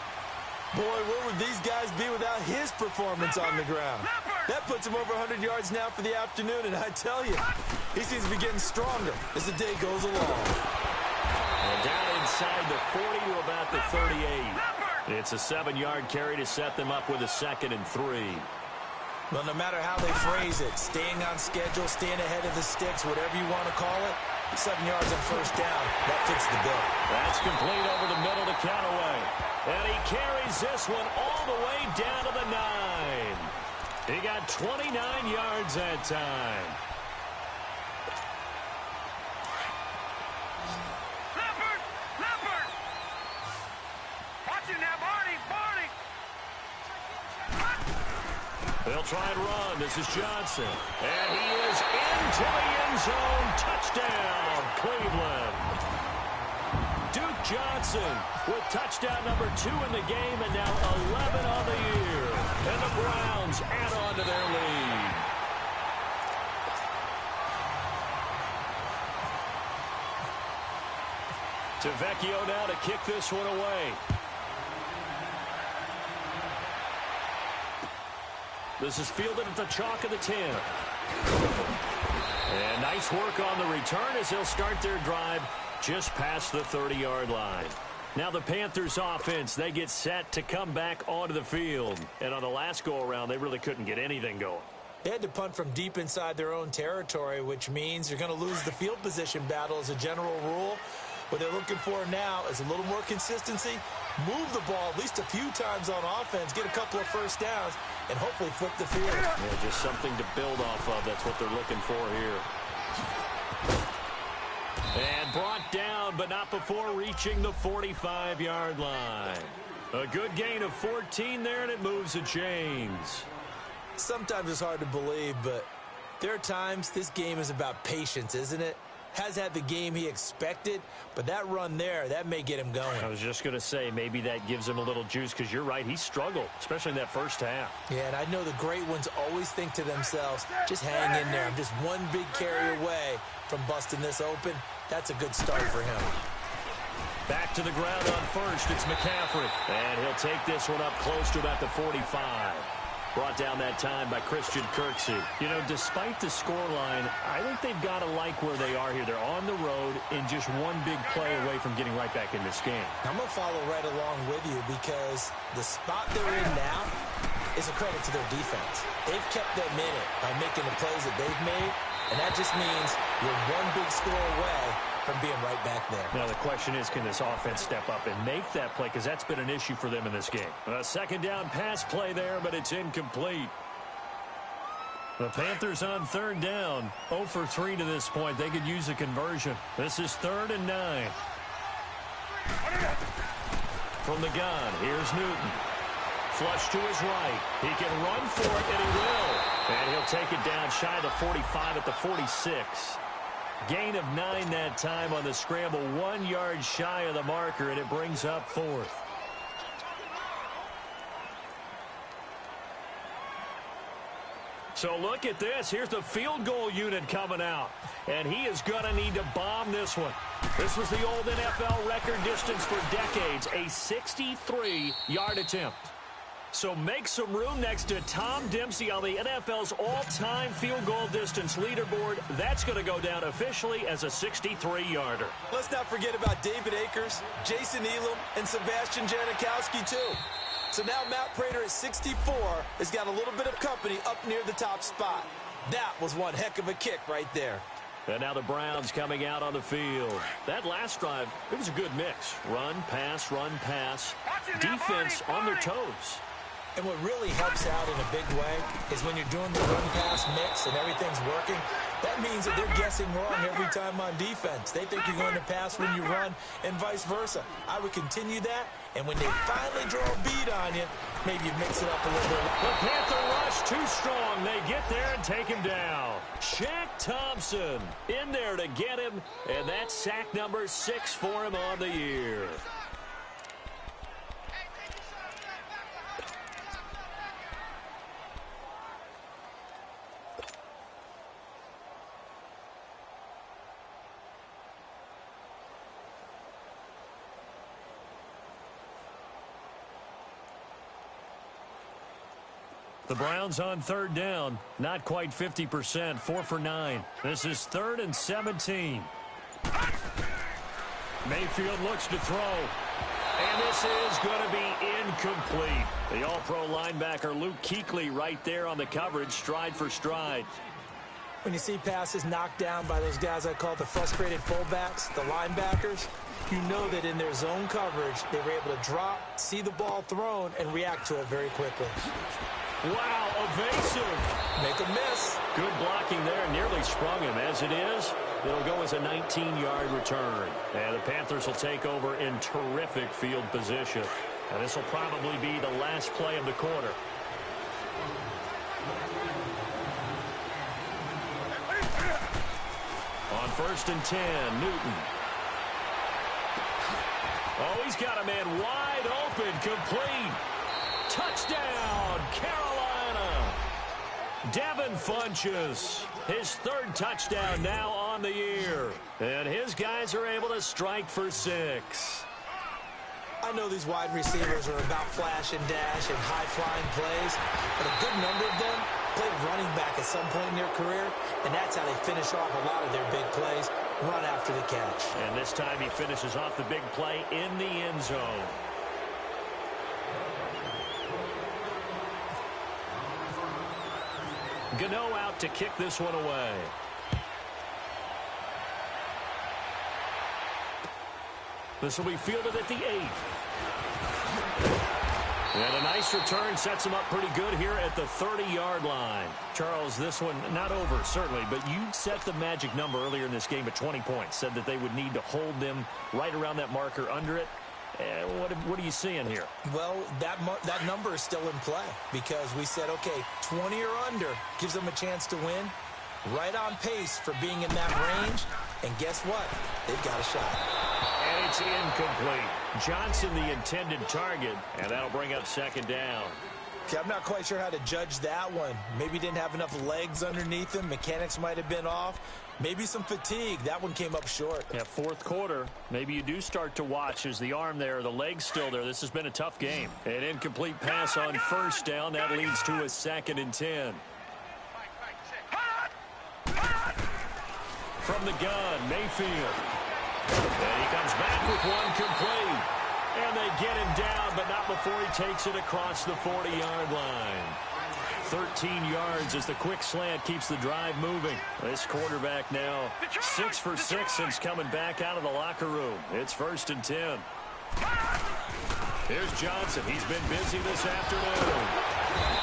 Boy, where would these guys be without his performance on the ground? That puts him over 100 yards now for the afternoon, and I tell you, he seems to be getting stronger as the day goes along. And down inside the 40 to about the 38. It's a 7-yard carry to set them up with a 2nd and 3. Well, no matter how they phrase it, staying on schedule, staying ahead of the sticks, whatever you want to call it, 7 yards on 1st down, that fits the bill. That's complete over the middle to Callaway. And he carries this one all the way down to the 9. He got 29 yards that time. Leopard! Watch him now, Barney! They'll try and run. This is Johnson. And he is into the end zone. Touchdown, Cleveland. Duke Johnson with touchdown number 2 in the game and now 11 on the year. And the Browns add on to their lead. Tavecchio now to kick this one away. This is fielded at the chalk of the 10. And nice work on the return as they'll start their drive just past the 30-yard line. Now the Panthers offense, they get set to come back onto the field. And on the last go-around, they really couldn't get anything going. They had to punt from deep inside their own territory, which means you're going to lose the field position battle as a general rule. What they're looking for now is a little more consistency, move the ball at least a few times on offense, get a couple of first downs, and hopefully flip the field. Yeah, just something to build off of. That's what they're looking for here. And brought down, but not before reaching the 45-yard line. A good gain of 14 there, and it moves the chains. Sometimes it's hard to believe, but there are times this game is about patience, isn't it? Has had the game he expected, but that run there, that may get him going. I was just going to say, maybe that gives him a little juice, because you're right, he struggled, especially in that first half. Yeah, and I know the great ones always think to themselves, just hang in there. I'm just one big carry away from busting this open. That's a good start for him. Back to the ground on first, it's McCaffrey. And he'll take this one up close to about the 45. Brought down that time by Christian Kirksey. You know, despite the scoreline, I think they've got to like where they are here. They're on the road and just one big play away from getting right back in this game. I'm going to follow right along with you because the spot they're in now is a credit to their defense. They've kept them in it by making the plays that they've made, and that just means you're one big score away from being right back there. Now the question is, can this offense step up and make that play? Because that's been an issue for them in this game. A second down pass play there, but it's incomplete. The Panthers on third down. 0 for 3 to this point. They could use a conversion. This is 3rd and 9. From the gun, here's Newton. Flush to his right. He can run for it, and he will. And he'll take it down shy of the 45 at the 46. Gain of 9 that time on the scramble, 1 yard shy of the marker, and it brings up 4th. So look at this. Here's the field goal unit coming out, and he is going to need to bomb this one. This was the old NFL record distance for decades, a 63-yard attempt. So make some room next to Tom Dempsey on the NFL's all-time field goal distance leaderboard. That's going to go down officially as a 63-yarder. Let's not forget about David Akers, Jason Elam, and Sebastian Janikowski, too. So now Matt Prater at 64 has got a little bit of company up near the top spot. That was one heck of a kick right there. And now the Browns coming out on the field. That last drive, it was a good mix. Run, pass, defense on their toes. And what really helps out in a big way is when you're doing the run-pass mix and everything's working, that means that they're guessing wrong every time on defense. They think you're going to pass when you run and vice versa. I would continue that, and when they finally draw a bead on you, maybe you mix it up a little bit. The Panther rush too strong. They get there and take him down. Shaq Thompson in there to get him, and that's sack number 6 for him on the year. The Browns on third down, not quite 50%, 4 for 9. This is 3rd and 17. Mayfield looks to throw, and this is going to be incomplete. The all-pro linebacker Luke Kuechly right there on the coverage, stride for stride. When you see passes knocked down by those guys I call the frustrated fullbacks, the linebackers, you know that in their zone coverage, they were able to drop, see the ball thrown, and react to it very quickly. Wow, evasive. Make a miss. Good blocking there. Nearly sprung him. As it is, it'll go as a 19-yard return. And the Panthers will take over in terrific field position. And this will probably be the last play of the quarter. On 1st and 10, Newton. Oh, he's got a man wide open, complete. Touchdown, Carolina. Devin Funchess, his 3rd touchdown now on the year. And his guys are able to strike for 6. I know these wide receivers are about flash and dash and high-flying plays, but a good number of them played running back at some point in their career, and that's how they finish off a lot of their big plays, run after the catch. And this time he finishes off the big play in the end zone. Gano out to kick this one away. This will be fielded at the 8. And a nice return sets him up pretty good here at the 30-yard line. Charles, this one not over, certainly, but you set the magic number earlier in this game at 20 points. Said that they would need to hold them right around that marker under it. What are you seeing here? Well, that number is still in play because we said, okay, 20 or under gives them a chance to win. Right on pace for being in that range. And guess what? They've got a shot. And it's incomplete. Johnson, the intended target, and that'll bring up 2nd down. Okay, I'm not quite sure how to judge that one. Maybe didn't have enough legs underneath him. Mechanics might have been off. Maybe some fatigue. That one came up short. Yeah, 4th quarter. Maybe you do start to watch as the arm there, the leg's still there. This has been a tough game. An incomplete pass on 1st down. That leads to a 2nd and 10. From the gun, Mayfield. And he comes back with one complete. And they get him down, but not before he takes it across the 40-yard line. 13 yards as the quick slant keeps the drive moving. This quarterback now 6 for 6 since coming back out of the locker room. It's 1st and 10. Here's Johnson. He's been busy this afternoon.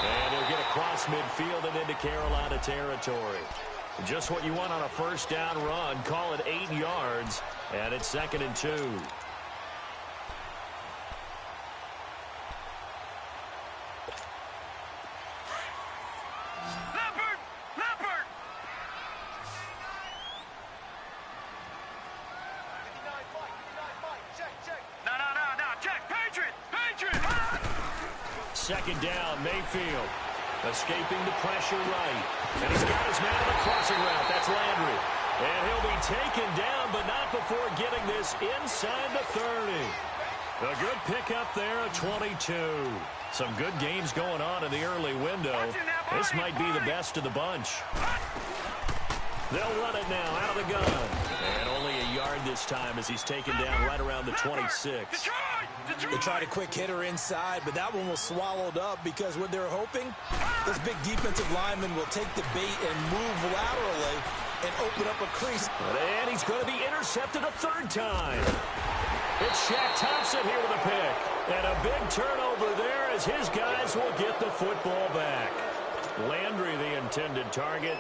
And he'll get across midfield and into Carolina territory. Just what you want on a 1st down run. Call it 8 yards. And it's 2nd and 2. Leopard! No, check. Patriot! 2nd down, Mayfield. Escaping the pressure right. And he's got his man on the crossing route. That's Landry. And he'll be taken down, but not before getting this inside the 30. A good pickup there at 22. Some good games going on in the early window. This might be the best of the bunch. They'll run it now out of the gun. And only a yard this time as he's taken down right around the 26. They tried a quick hitter inside, but that one was swallowed up because what they're hoping, this big defensive lineman will take the bait and move laterally and open up a crease. And he's going to be intercepted a 3rd time. It's Shaq Thompson here with a pick. And a big turnover there as his guys will get the football back. Landry, the intended target.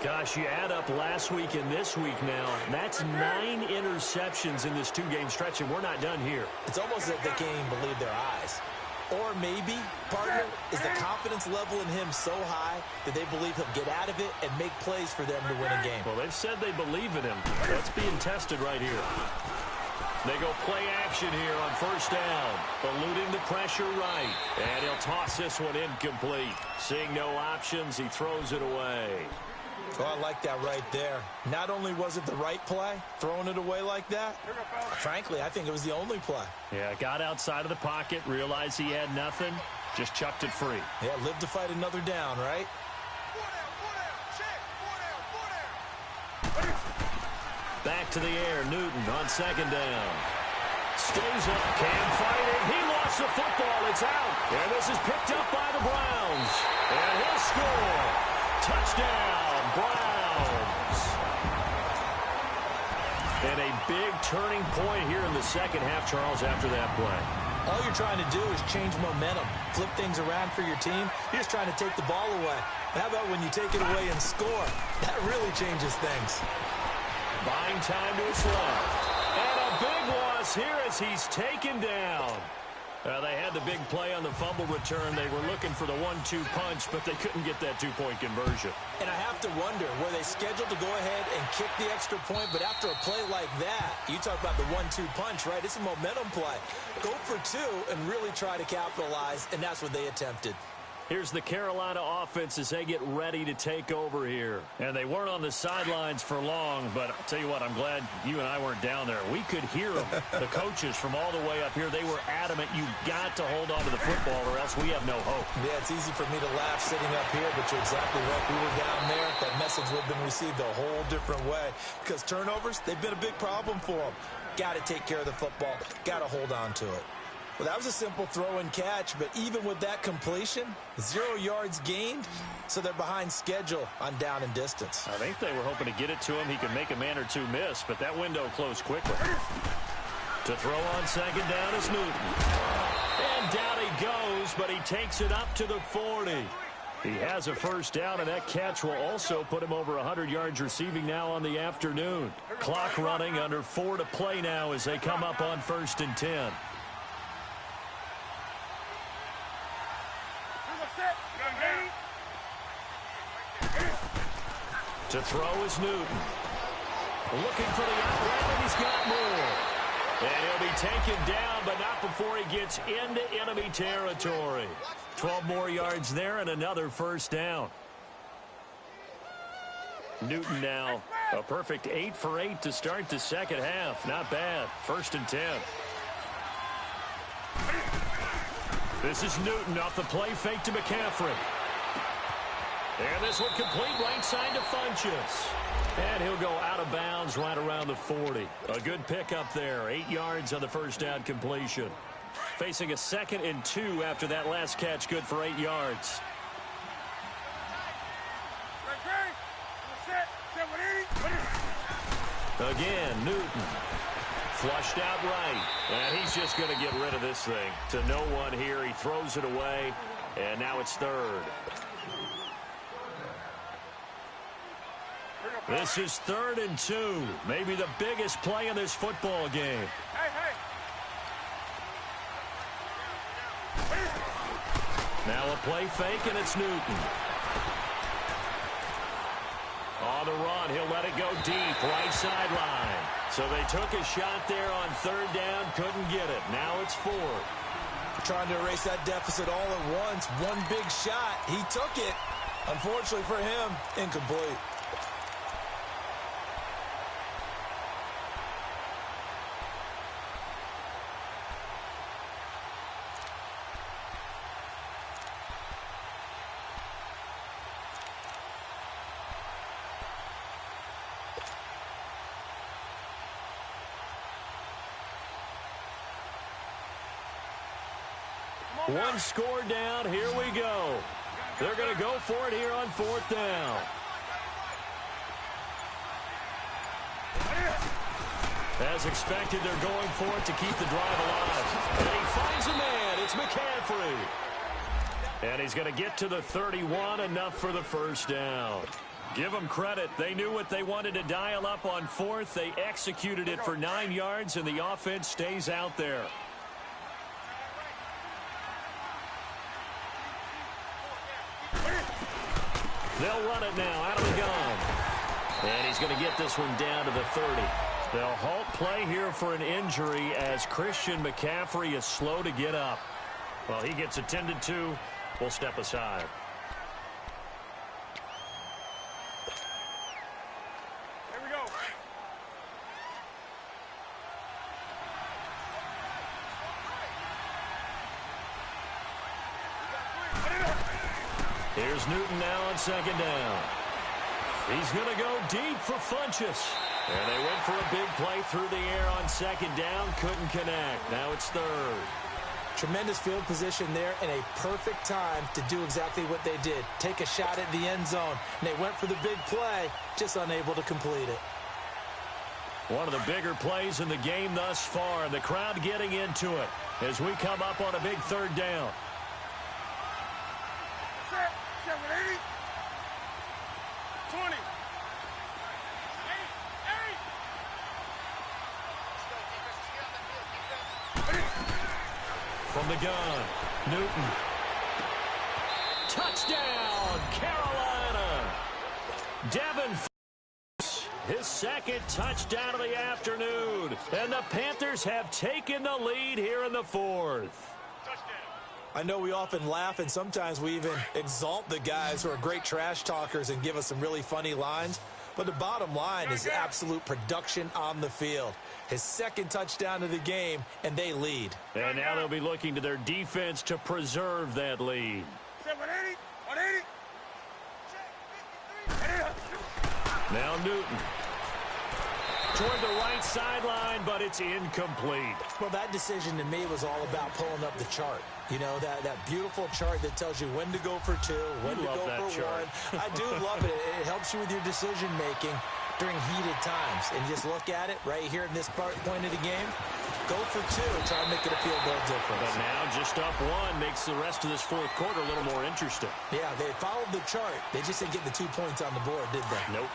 Gosh, you add up last week and this week now. That's 9 interceptions in this 2-game stretch, and we're not done here. It's almost as if they can't even believe their eyes. Or maybe, partner, is the confidence level in him so high that they believe he'll get out of it and make plays for them to win a game. Well, they've said they believe in him. That's being tested right here. They go play action here on 1st down. Eluding the pressure right. And he'll toss this one incomplete. Seeing no options, he throws it away. Oh, I like that right there. Not only was it the right play, throwing it away like that, frankly, I think it was the only play. Yeah, got outside of the pocket, realized he had nothing, just chucked it free. Yeah, live to fight another down, right? Back to the air, Newton on 2nd down. Stays up, can fight it. He lost the football, it's out. And this is picked up by the Browns. And he'll score. Touchdown, Browns. And a big turning point here in the 2nd half, Charles, after that play. All you're trying to do is change momentum, flip things around for your team. You're just trying to take the ball away. How about when you take it away and score? That really changes things. Buying time to his left. And a big loss here as he's taken down. They had the big play on the fumble return. They were looking for the 1-2 punch, but they couldn't get that two-point conversion. And I have to wonder, were they scheduled to go ahead and kick the extra point? But after a play like that, you talk about the 1-2 punch, right? It's a momentum play. Go for two and really try to capitalize, and that's what they attempted. Here's the Carolina offense as they get ready to take over here. And they weren't on the sidelines for long, but I'll tell you what, I'm glad you and I weren't down there. We could hear them. The coaches from all the way up here, they were adamant, you've got to hold on to the football or else we have no hope. Yeah, it's easy for me to laugh sitting up here, but you're exactly right. We were down there. That message would have been received a whole different way because turnovers, they've been a big problem for them. Got to take care of the football. Got to hold on to it. Well, that was a simple throw and catch, but even with that completion, 0 yards gained, so they're behind schedule on down and distance. I think they were hoping to get it to him. He could make a man or two miss, but that window closed quickly. To throw on second down is Newton. And down he goes, but he takes it up to the 40. He has a first down, and that catch will also put him over 100 yards receiving now on the afternoon. Clock running, under 4 to play now as they come up on 1st and 10. To throw is Newton. Looking for the outlet, and he's got more. And he'll be taken down, but not before he gets into enemy territory. 12 more yards there and another first down. Newton now a perfect 8 for 8 to start the second half. Not bad. 1st and 10. This is Newton off the play fake to McCaffrey. And this one complete right side to Funchess. And he'll go out of bounds right around the 40. A good pickup there. 8 yards on the first down completion. Facing a 2nd and 2 after that last catch, good for 8 yards. Again, Newton. Flushed out right. And he's just going to get rid of this thing. To no one here. He throws it away. And now it's 3rd. This is 3rd and 2. Maybe the biggest play in this football game. Now a play fake, and it's Newton. On the run, he'll let it go deep, right sideline. So they took a shot there on 3rd down, couldn't get it. Now it's 4th. Trying to erase that deficit all at once. One big shot. He took it. Unfortunately for him, incomplete. One score down. Here we go. They're going to go for it here on 4th down. As expected, they're going for it to keep the drive alive. And he finds a man. It's McCaffrey. And he's going to get to the 31, enough for the first down. Give them credit. They knew what they wanted to dial up on 4th. They executed it for 9 yards, and the offense stays out there. They'll run it now out of the gun. And he's going to get this one down to the 30. They'll halt play here for an injury as Christian McCaffrey is slow to get up. Well, he gets attended to. We'll step aside. Here we go. Here's Newton now on 2nd down. He's going to go deep for Funchess. And they went for a big play through the air on 2nd down. Couldn't connect. Now it's 3rd. Tremendous field position there and a perfect time to do exactly what they did. Take a shot at the end zone. And they went for the big play, just unable to complete it. One of the bigger plays in the game thus far. The crowd getting into it as we come up on a big third down. Set. 780. 20. 8. From the gun, Newton. Touchdown, Carolina. Devin, his second touchdown of the afternoon. And the Panthers have taken the lead here in the fourth. I know we often laugh and sometimes we even exalt the guys who are great trash talkers and give us some really funny lines. But the bottom line is absolute production on the field. His second touchdown of the game, and they lead. And now they'll be looking to their defense to preserve that lead. 180. 180. Now Newton. Toward the right sideline, but it's incomplete. Well, that decision to me was all about pulling up the chart. You know, that beautiful chart that tells you when to go for two, when to go for one. I do love it. It helps you with your decision-making during heated times. And just look at it right here in this point of the game. Go for two and try to make it a field goal difference. But now just up one makes the rest of this fourth quarter a little more interesting. Yeah, they followed the chart. They just didn't get the 2 points on the board, did they? Nope.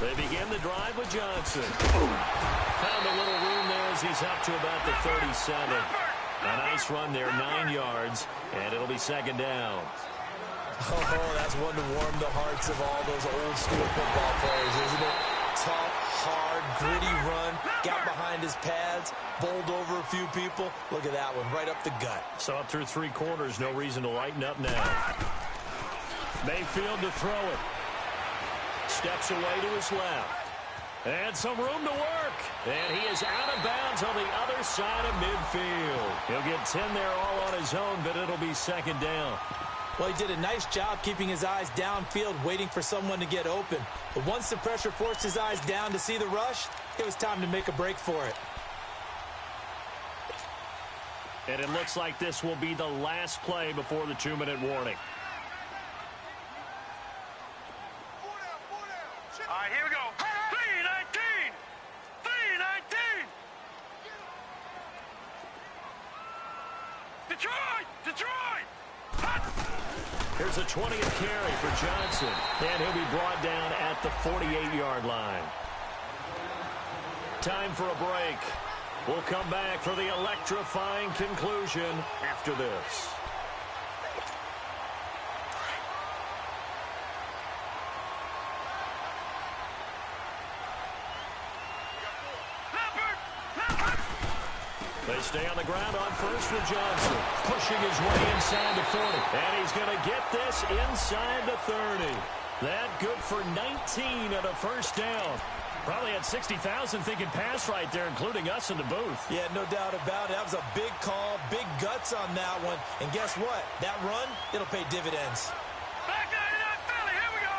They begin the drive with Johnson. Found a little room there as he's up to about the 37. A nice run there, 9 yards, and it'll be second down. Oh, that's one to warm the hearts of all those old school football players, isn't it? Tough, hard, gritty run, got behind his pads, bowled over a few people. Look at that one, right up the gut. So up through 3 quarters, no reason to lighten up now. Mayfield to throw it. Steps away to his left. And some room to work. And he is out of bounds on the other side of midfield. He'll get 10 there all on his own, but it'll be second down. Well, he did a nice job keeping his eyes downfield, waiting for someone to get open. But once the pressure forced his eyes down to see the rush, it was time to make a break for it. And it looks like this will be the last play before the 2-minute warning. All right, here we go. 319. 319. Detroit. Detroit. Here's a 20th carry for Johnson. And he'll be brought down at the 48-yard line. Time for a break. We'll come back for the electrifying conclusion after this. They stay on the ground on first with Johnson. Pushing his way inside the 40. And he's going to get this inside the 30. That good for 19 and a first down. Probably had 60,000 thinking pass right there, including us in the booth. Yeah, no doubt about it. That was a big call, big guts on that one. And guess what? That run, it'll pay dividends. Back 99 Philly. Here we go.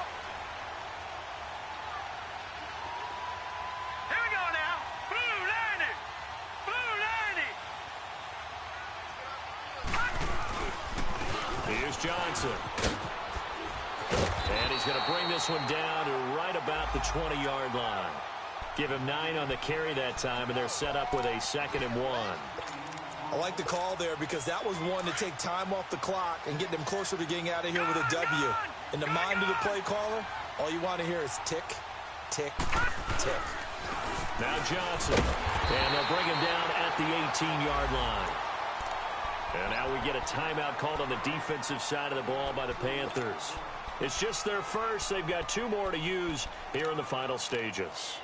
Here we go now. Blue 90. Blue 90. Here's Johnson. And he's going to bring this one down to right about the 20-yard line. Give him 9 on the carry that time, and they're set up with a 2nd and 1. I like the call there because that was one to take time off the clock and get them closer to getting out of here with a W. In the mind of the play caller, all you want to hear is tick, tick, tick. Now Johnson. And they'll bring him down at the 18-yard line. And now we get a timeout called on the defensive side of the ball by the Panthers. It's just their first. They've got 2 more to use here in the final stages.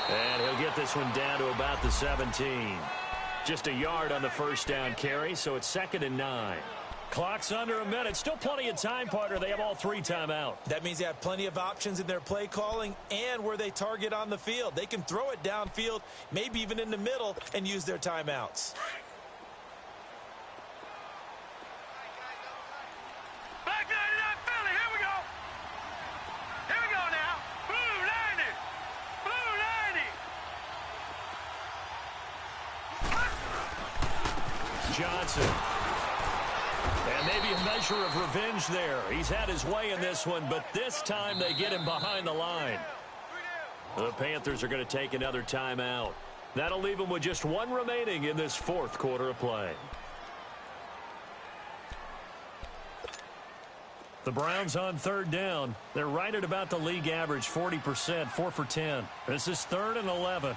And he'll get this one down to about the 17. Just a yard on the first down carry, so it's 2nd and 9. Clock's under a minute. Still plenty of time, partner. They have all 3 timeouts. That means they have plenty of options in their play calling and where they target on the field. They can throw it downfield, maybe even in the middle, and use their timeouts. Back 99 Philly, here we go. Here we go now. Blue 90. Blue 90. Johnson. And maybe a measure of revenge there. He's had his way in this one, but this time they get him behind the line. The Panthers are going to take another timeout. That'll leave them with just 1 remaining in this 4th quarter of play. The Browns on 3rd down. They're right at about the league average, 40%, 4 for 10. This is 3rd and 11.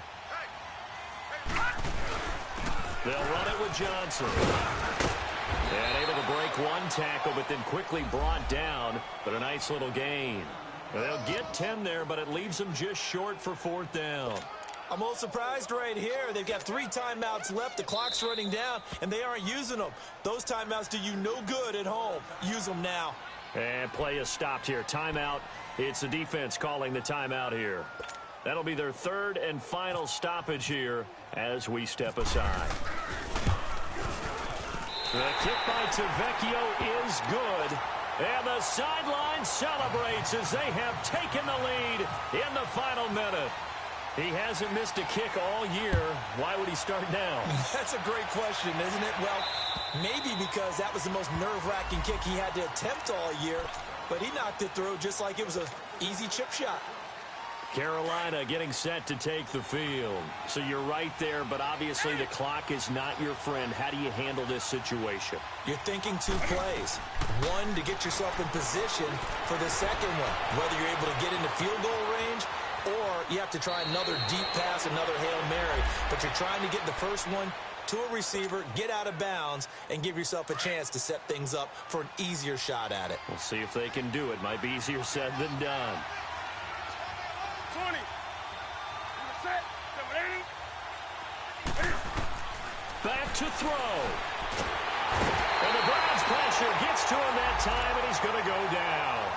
They'll run it with Johnson. And able to break 1 tackle, but then quickly brought down. But a nice little gain. They'll get 10 there, but it leaves them just short for 4th down. I'm a little surprised right here. They've got 3 timeouts left. The clock's running down, and they aren't using them. Those timeouts do you no good at home. Use them now. And play is stopped here. Timeout. It's the defense calling the timeout here. That'll be their 3rd and final stoppage here as we step aside. The kick by Tavecchio is good. And the sideline celebrates as they have taken the lead in the final minute. He hasn't missed a kick all year. Why would he start now? That's a great question, isn't it? Well, maybe because that was the most nerve-wracking kick he had to attempt all year. But he knocked it through just like it was an easy chip shot. Carolina getting set to take the field. So you're right there, but obviously the clock is not your friend. How do you handle this situation? You're thinking 2 plays. 1, to get yourself in position for the second one, whether you're able to get into field goal range or you have to try another deep pass, another Hail Mary. But you're trying to get the first one to a receiver, get out of bounds, and give yourself a chance to set things up for an easier shot at it. We'll see if they can do it. Might be easier said than done. 20. Set. Back to throw. And the Browns pressure gets to him that time, and he's going to go down.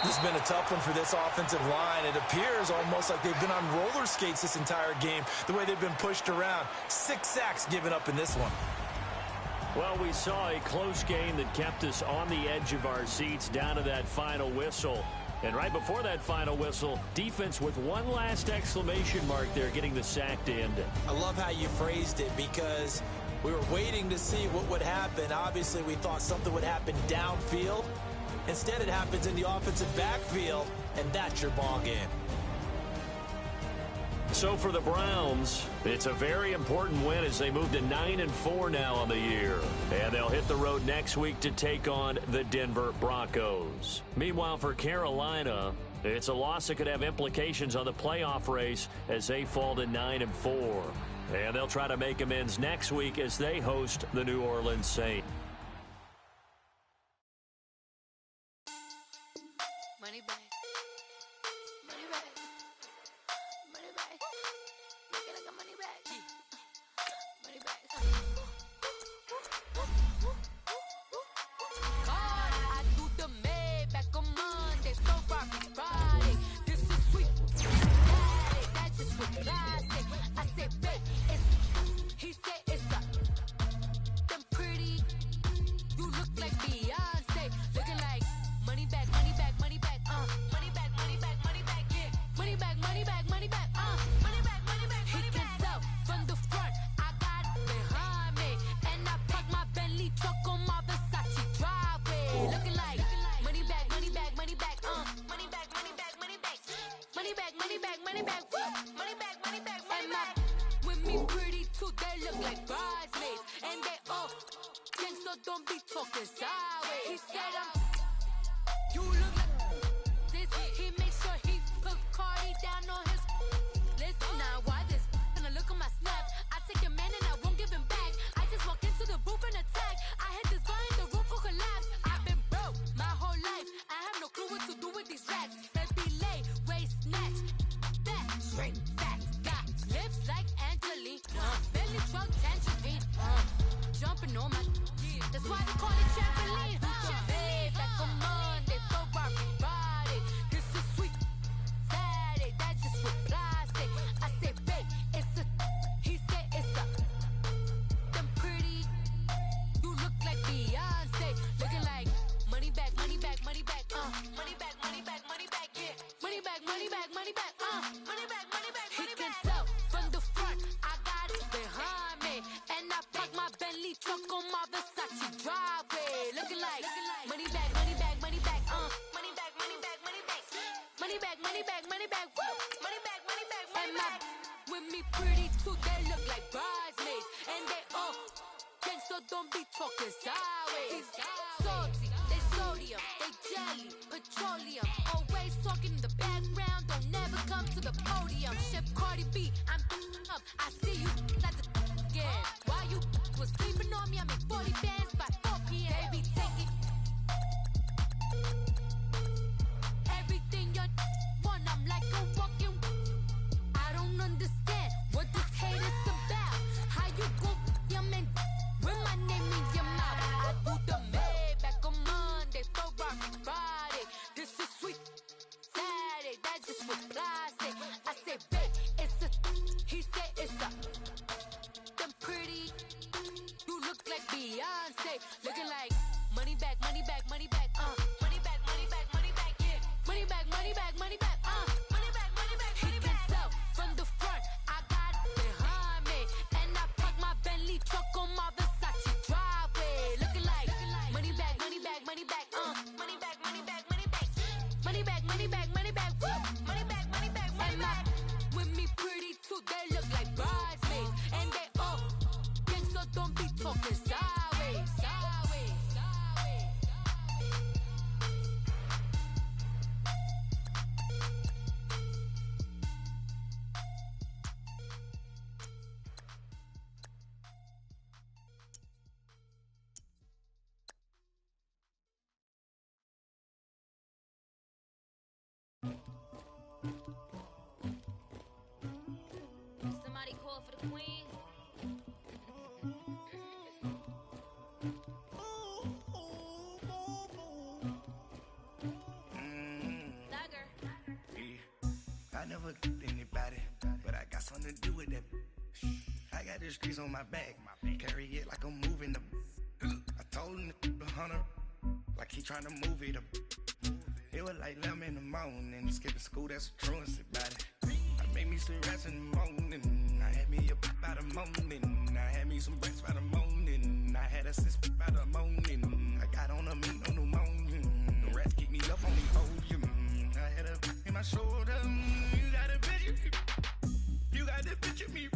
This has been a tough one for this offensive line. It appears almost like they've been on roller skates this entire game, the way they've been pushed around. 6 sacks given up in this one. Well, we saw a close game that kept us on the edge of our seats down to that final whistle. And right before that final whistle, defense with 1 last exclamation mark there, getting the sack to end it. I love how you phrased it because we were waiting to see what would happen. Obviously, we thought something would happen downfield. Instead, it happens in the offensive backfield, and that's your ball game. So for the Browns, it's a very important win as they move to 9-4 now on the year. And they'll hit the road next week to take on the Denver Broncos. Meanwhile, for Carolina, it's a loss that could have implications on the playoff race as they fall to 9-4. And they'll try to make amends next week as they host the New Orleans Saints. Money back. Money back. Money back. Make it like a money back. Money back. God, I do the Maybach on Monday, so Rocky Friday. This is sweet. Friday, that's just what I say. I say, babe, it's. He say it's a. Them pretty. You look like Beyonce, looking like money back, money back, money back, money back, money back, money back, yeah, money back, money back, money back, money back, money back. He can tell from the front, I got it behind me, and I park my Bentley truck on my Versace driveway, looking like money back, money back, money back, money back, money back, money back, money back, money back, money back, money back, money back, money back. With me pretty too, they look like bridesmaids, and they all. So don't be talking sideways. He said you look like this. He makes sure he put Cardi down on his list. Now why this? When I look at my snap, I take your man and I won't give him back. I just walk into the booth and attack. I hit this guy in the roof will collapse. I've been broke my whole life. I have no clue what to do with these racks. Baby lay, waist snatch, that straight facts. Got lips like Angelina, belly truck tangerine, jumping on my. That's why they call it champion. money back, money back, money back, money back, money back. He can tell from the front, I got it behind me, and I park my Bentley truck on my Versace driveway, looking like money back, money back, money back, money back, money back, money back, money back, money back, money back, woo, money back, money back, money back. With me pretty too, they look like bridesmaids, and they all gang, so don't be talking sideways. Salty, they sodium, they jelly, petroleum. Always talking in the background, don't never come to the podium. Chef Cardi B, I'm up. I see you at the again. While you was sleeping on me, I make 40 bands by 4 p.m. They be taking everything you want. I'm like a walking. I don't understand what this hate is about. How you go your man with my name in your mouth? I do the Maybach on Monday, Ferrari Friday. This is sweet Saturday, that just was plastic. I say, babe, it's a. He said it's a. Them pretty. You look like Beyonce, looking like money back, money back, money back, money back, money back, money back, yeah, money back, money back, money back, money back, money back. He can tell from the front, I got it behind me, and I park my Bentley truck on my Versace driveway, looking like money back, money back, money back, money back, money back, money back, money back, money back, money back, woo, money back, money back, money back. With me pretty too, they look like bridesmaids, and they all gang, so don't be talking sideways, sideways, sideways. Somebody call for the queen. Dagger. I never did anybody, but I got something to do with that. I got the streets on my back, carry it like I'm moving the. I told him the hunter, like he trying to move it up. It was like 11 in the morning, skipping school, that's a truancy body. I made me some rats in the morning, I had me a pop by the morning, I had me some breaks by the morning, I had a sis by the morning, I got on a meat on the morning, the rats kicked me up on the podium, I had a in my shoulder, you got a bitch, you got the bitch of me,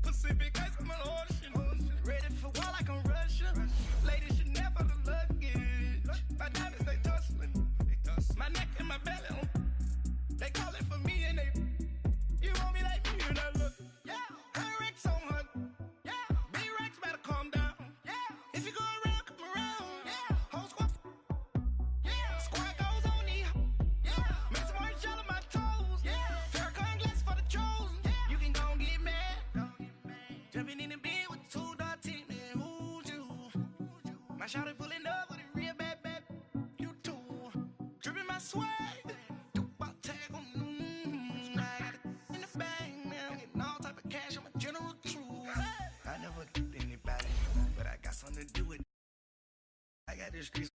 Pacific ice on my ocean, ready for war like I'm Russian, ladies should never the luggage, my diamonds they tussling, my neck and my belly on, they calling for me and they, you want me like me and I look, yeah, her Rex on her, yeah, B-Rex better calm down, yeah, if you go around, come around, yeah, whole squad, yeah, squad goes on the, yeah, make some orange gel on my toes, yeah, Farrakhan glass for the chosen, yeah, you can go and get mad, jumping in the bed with 2 dark teeth, man, who's you, my shawty pulling up with a real bad, you too, dripping my swag, I never did anybody, but I got something to do with it. I got the streets.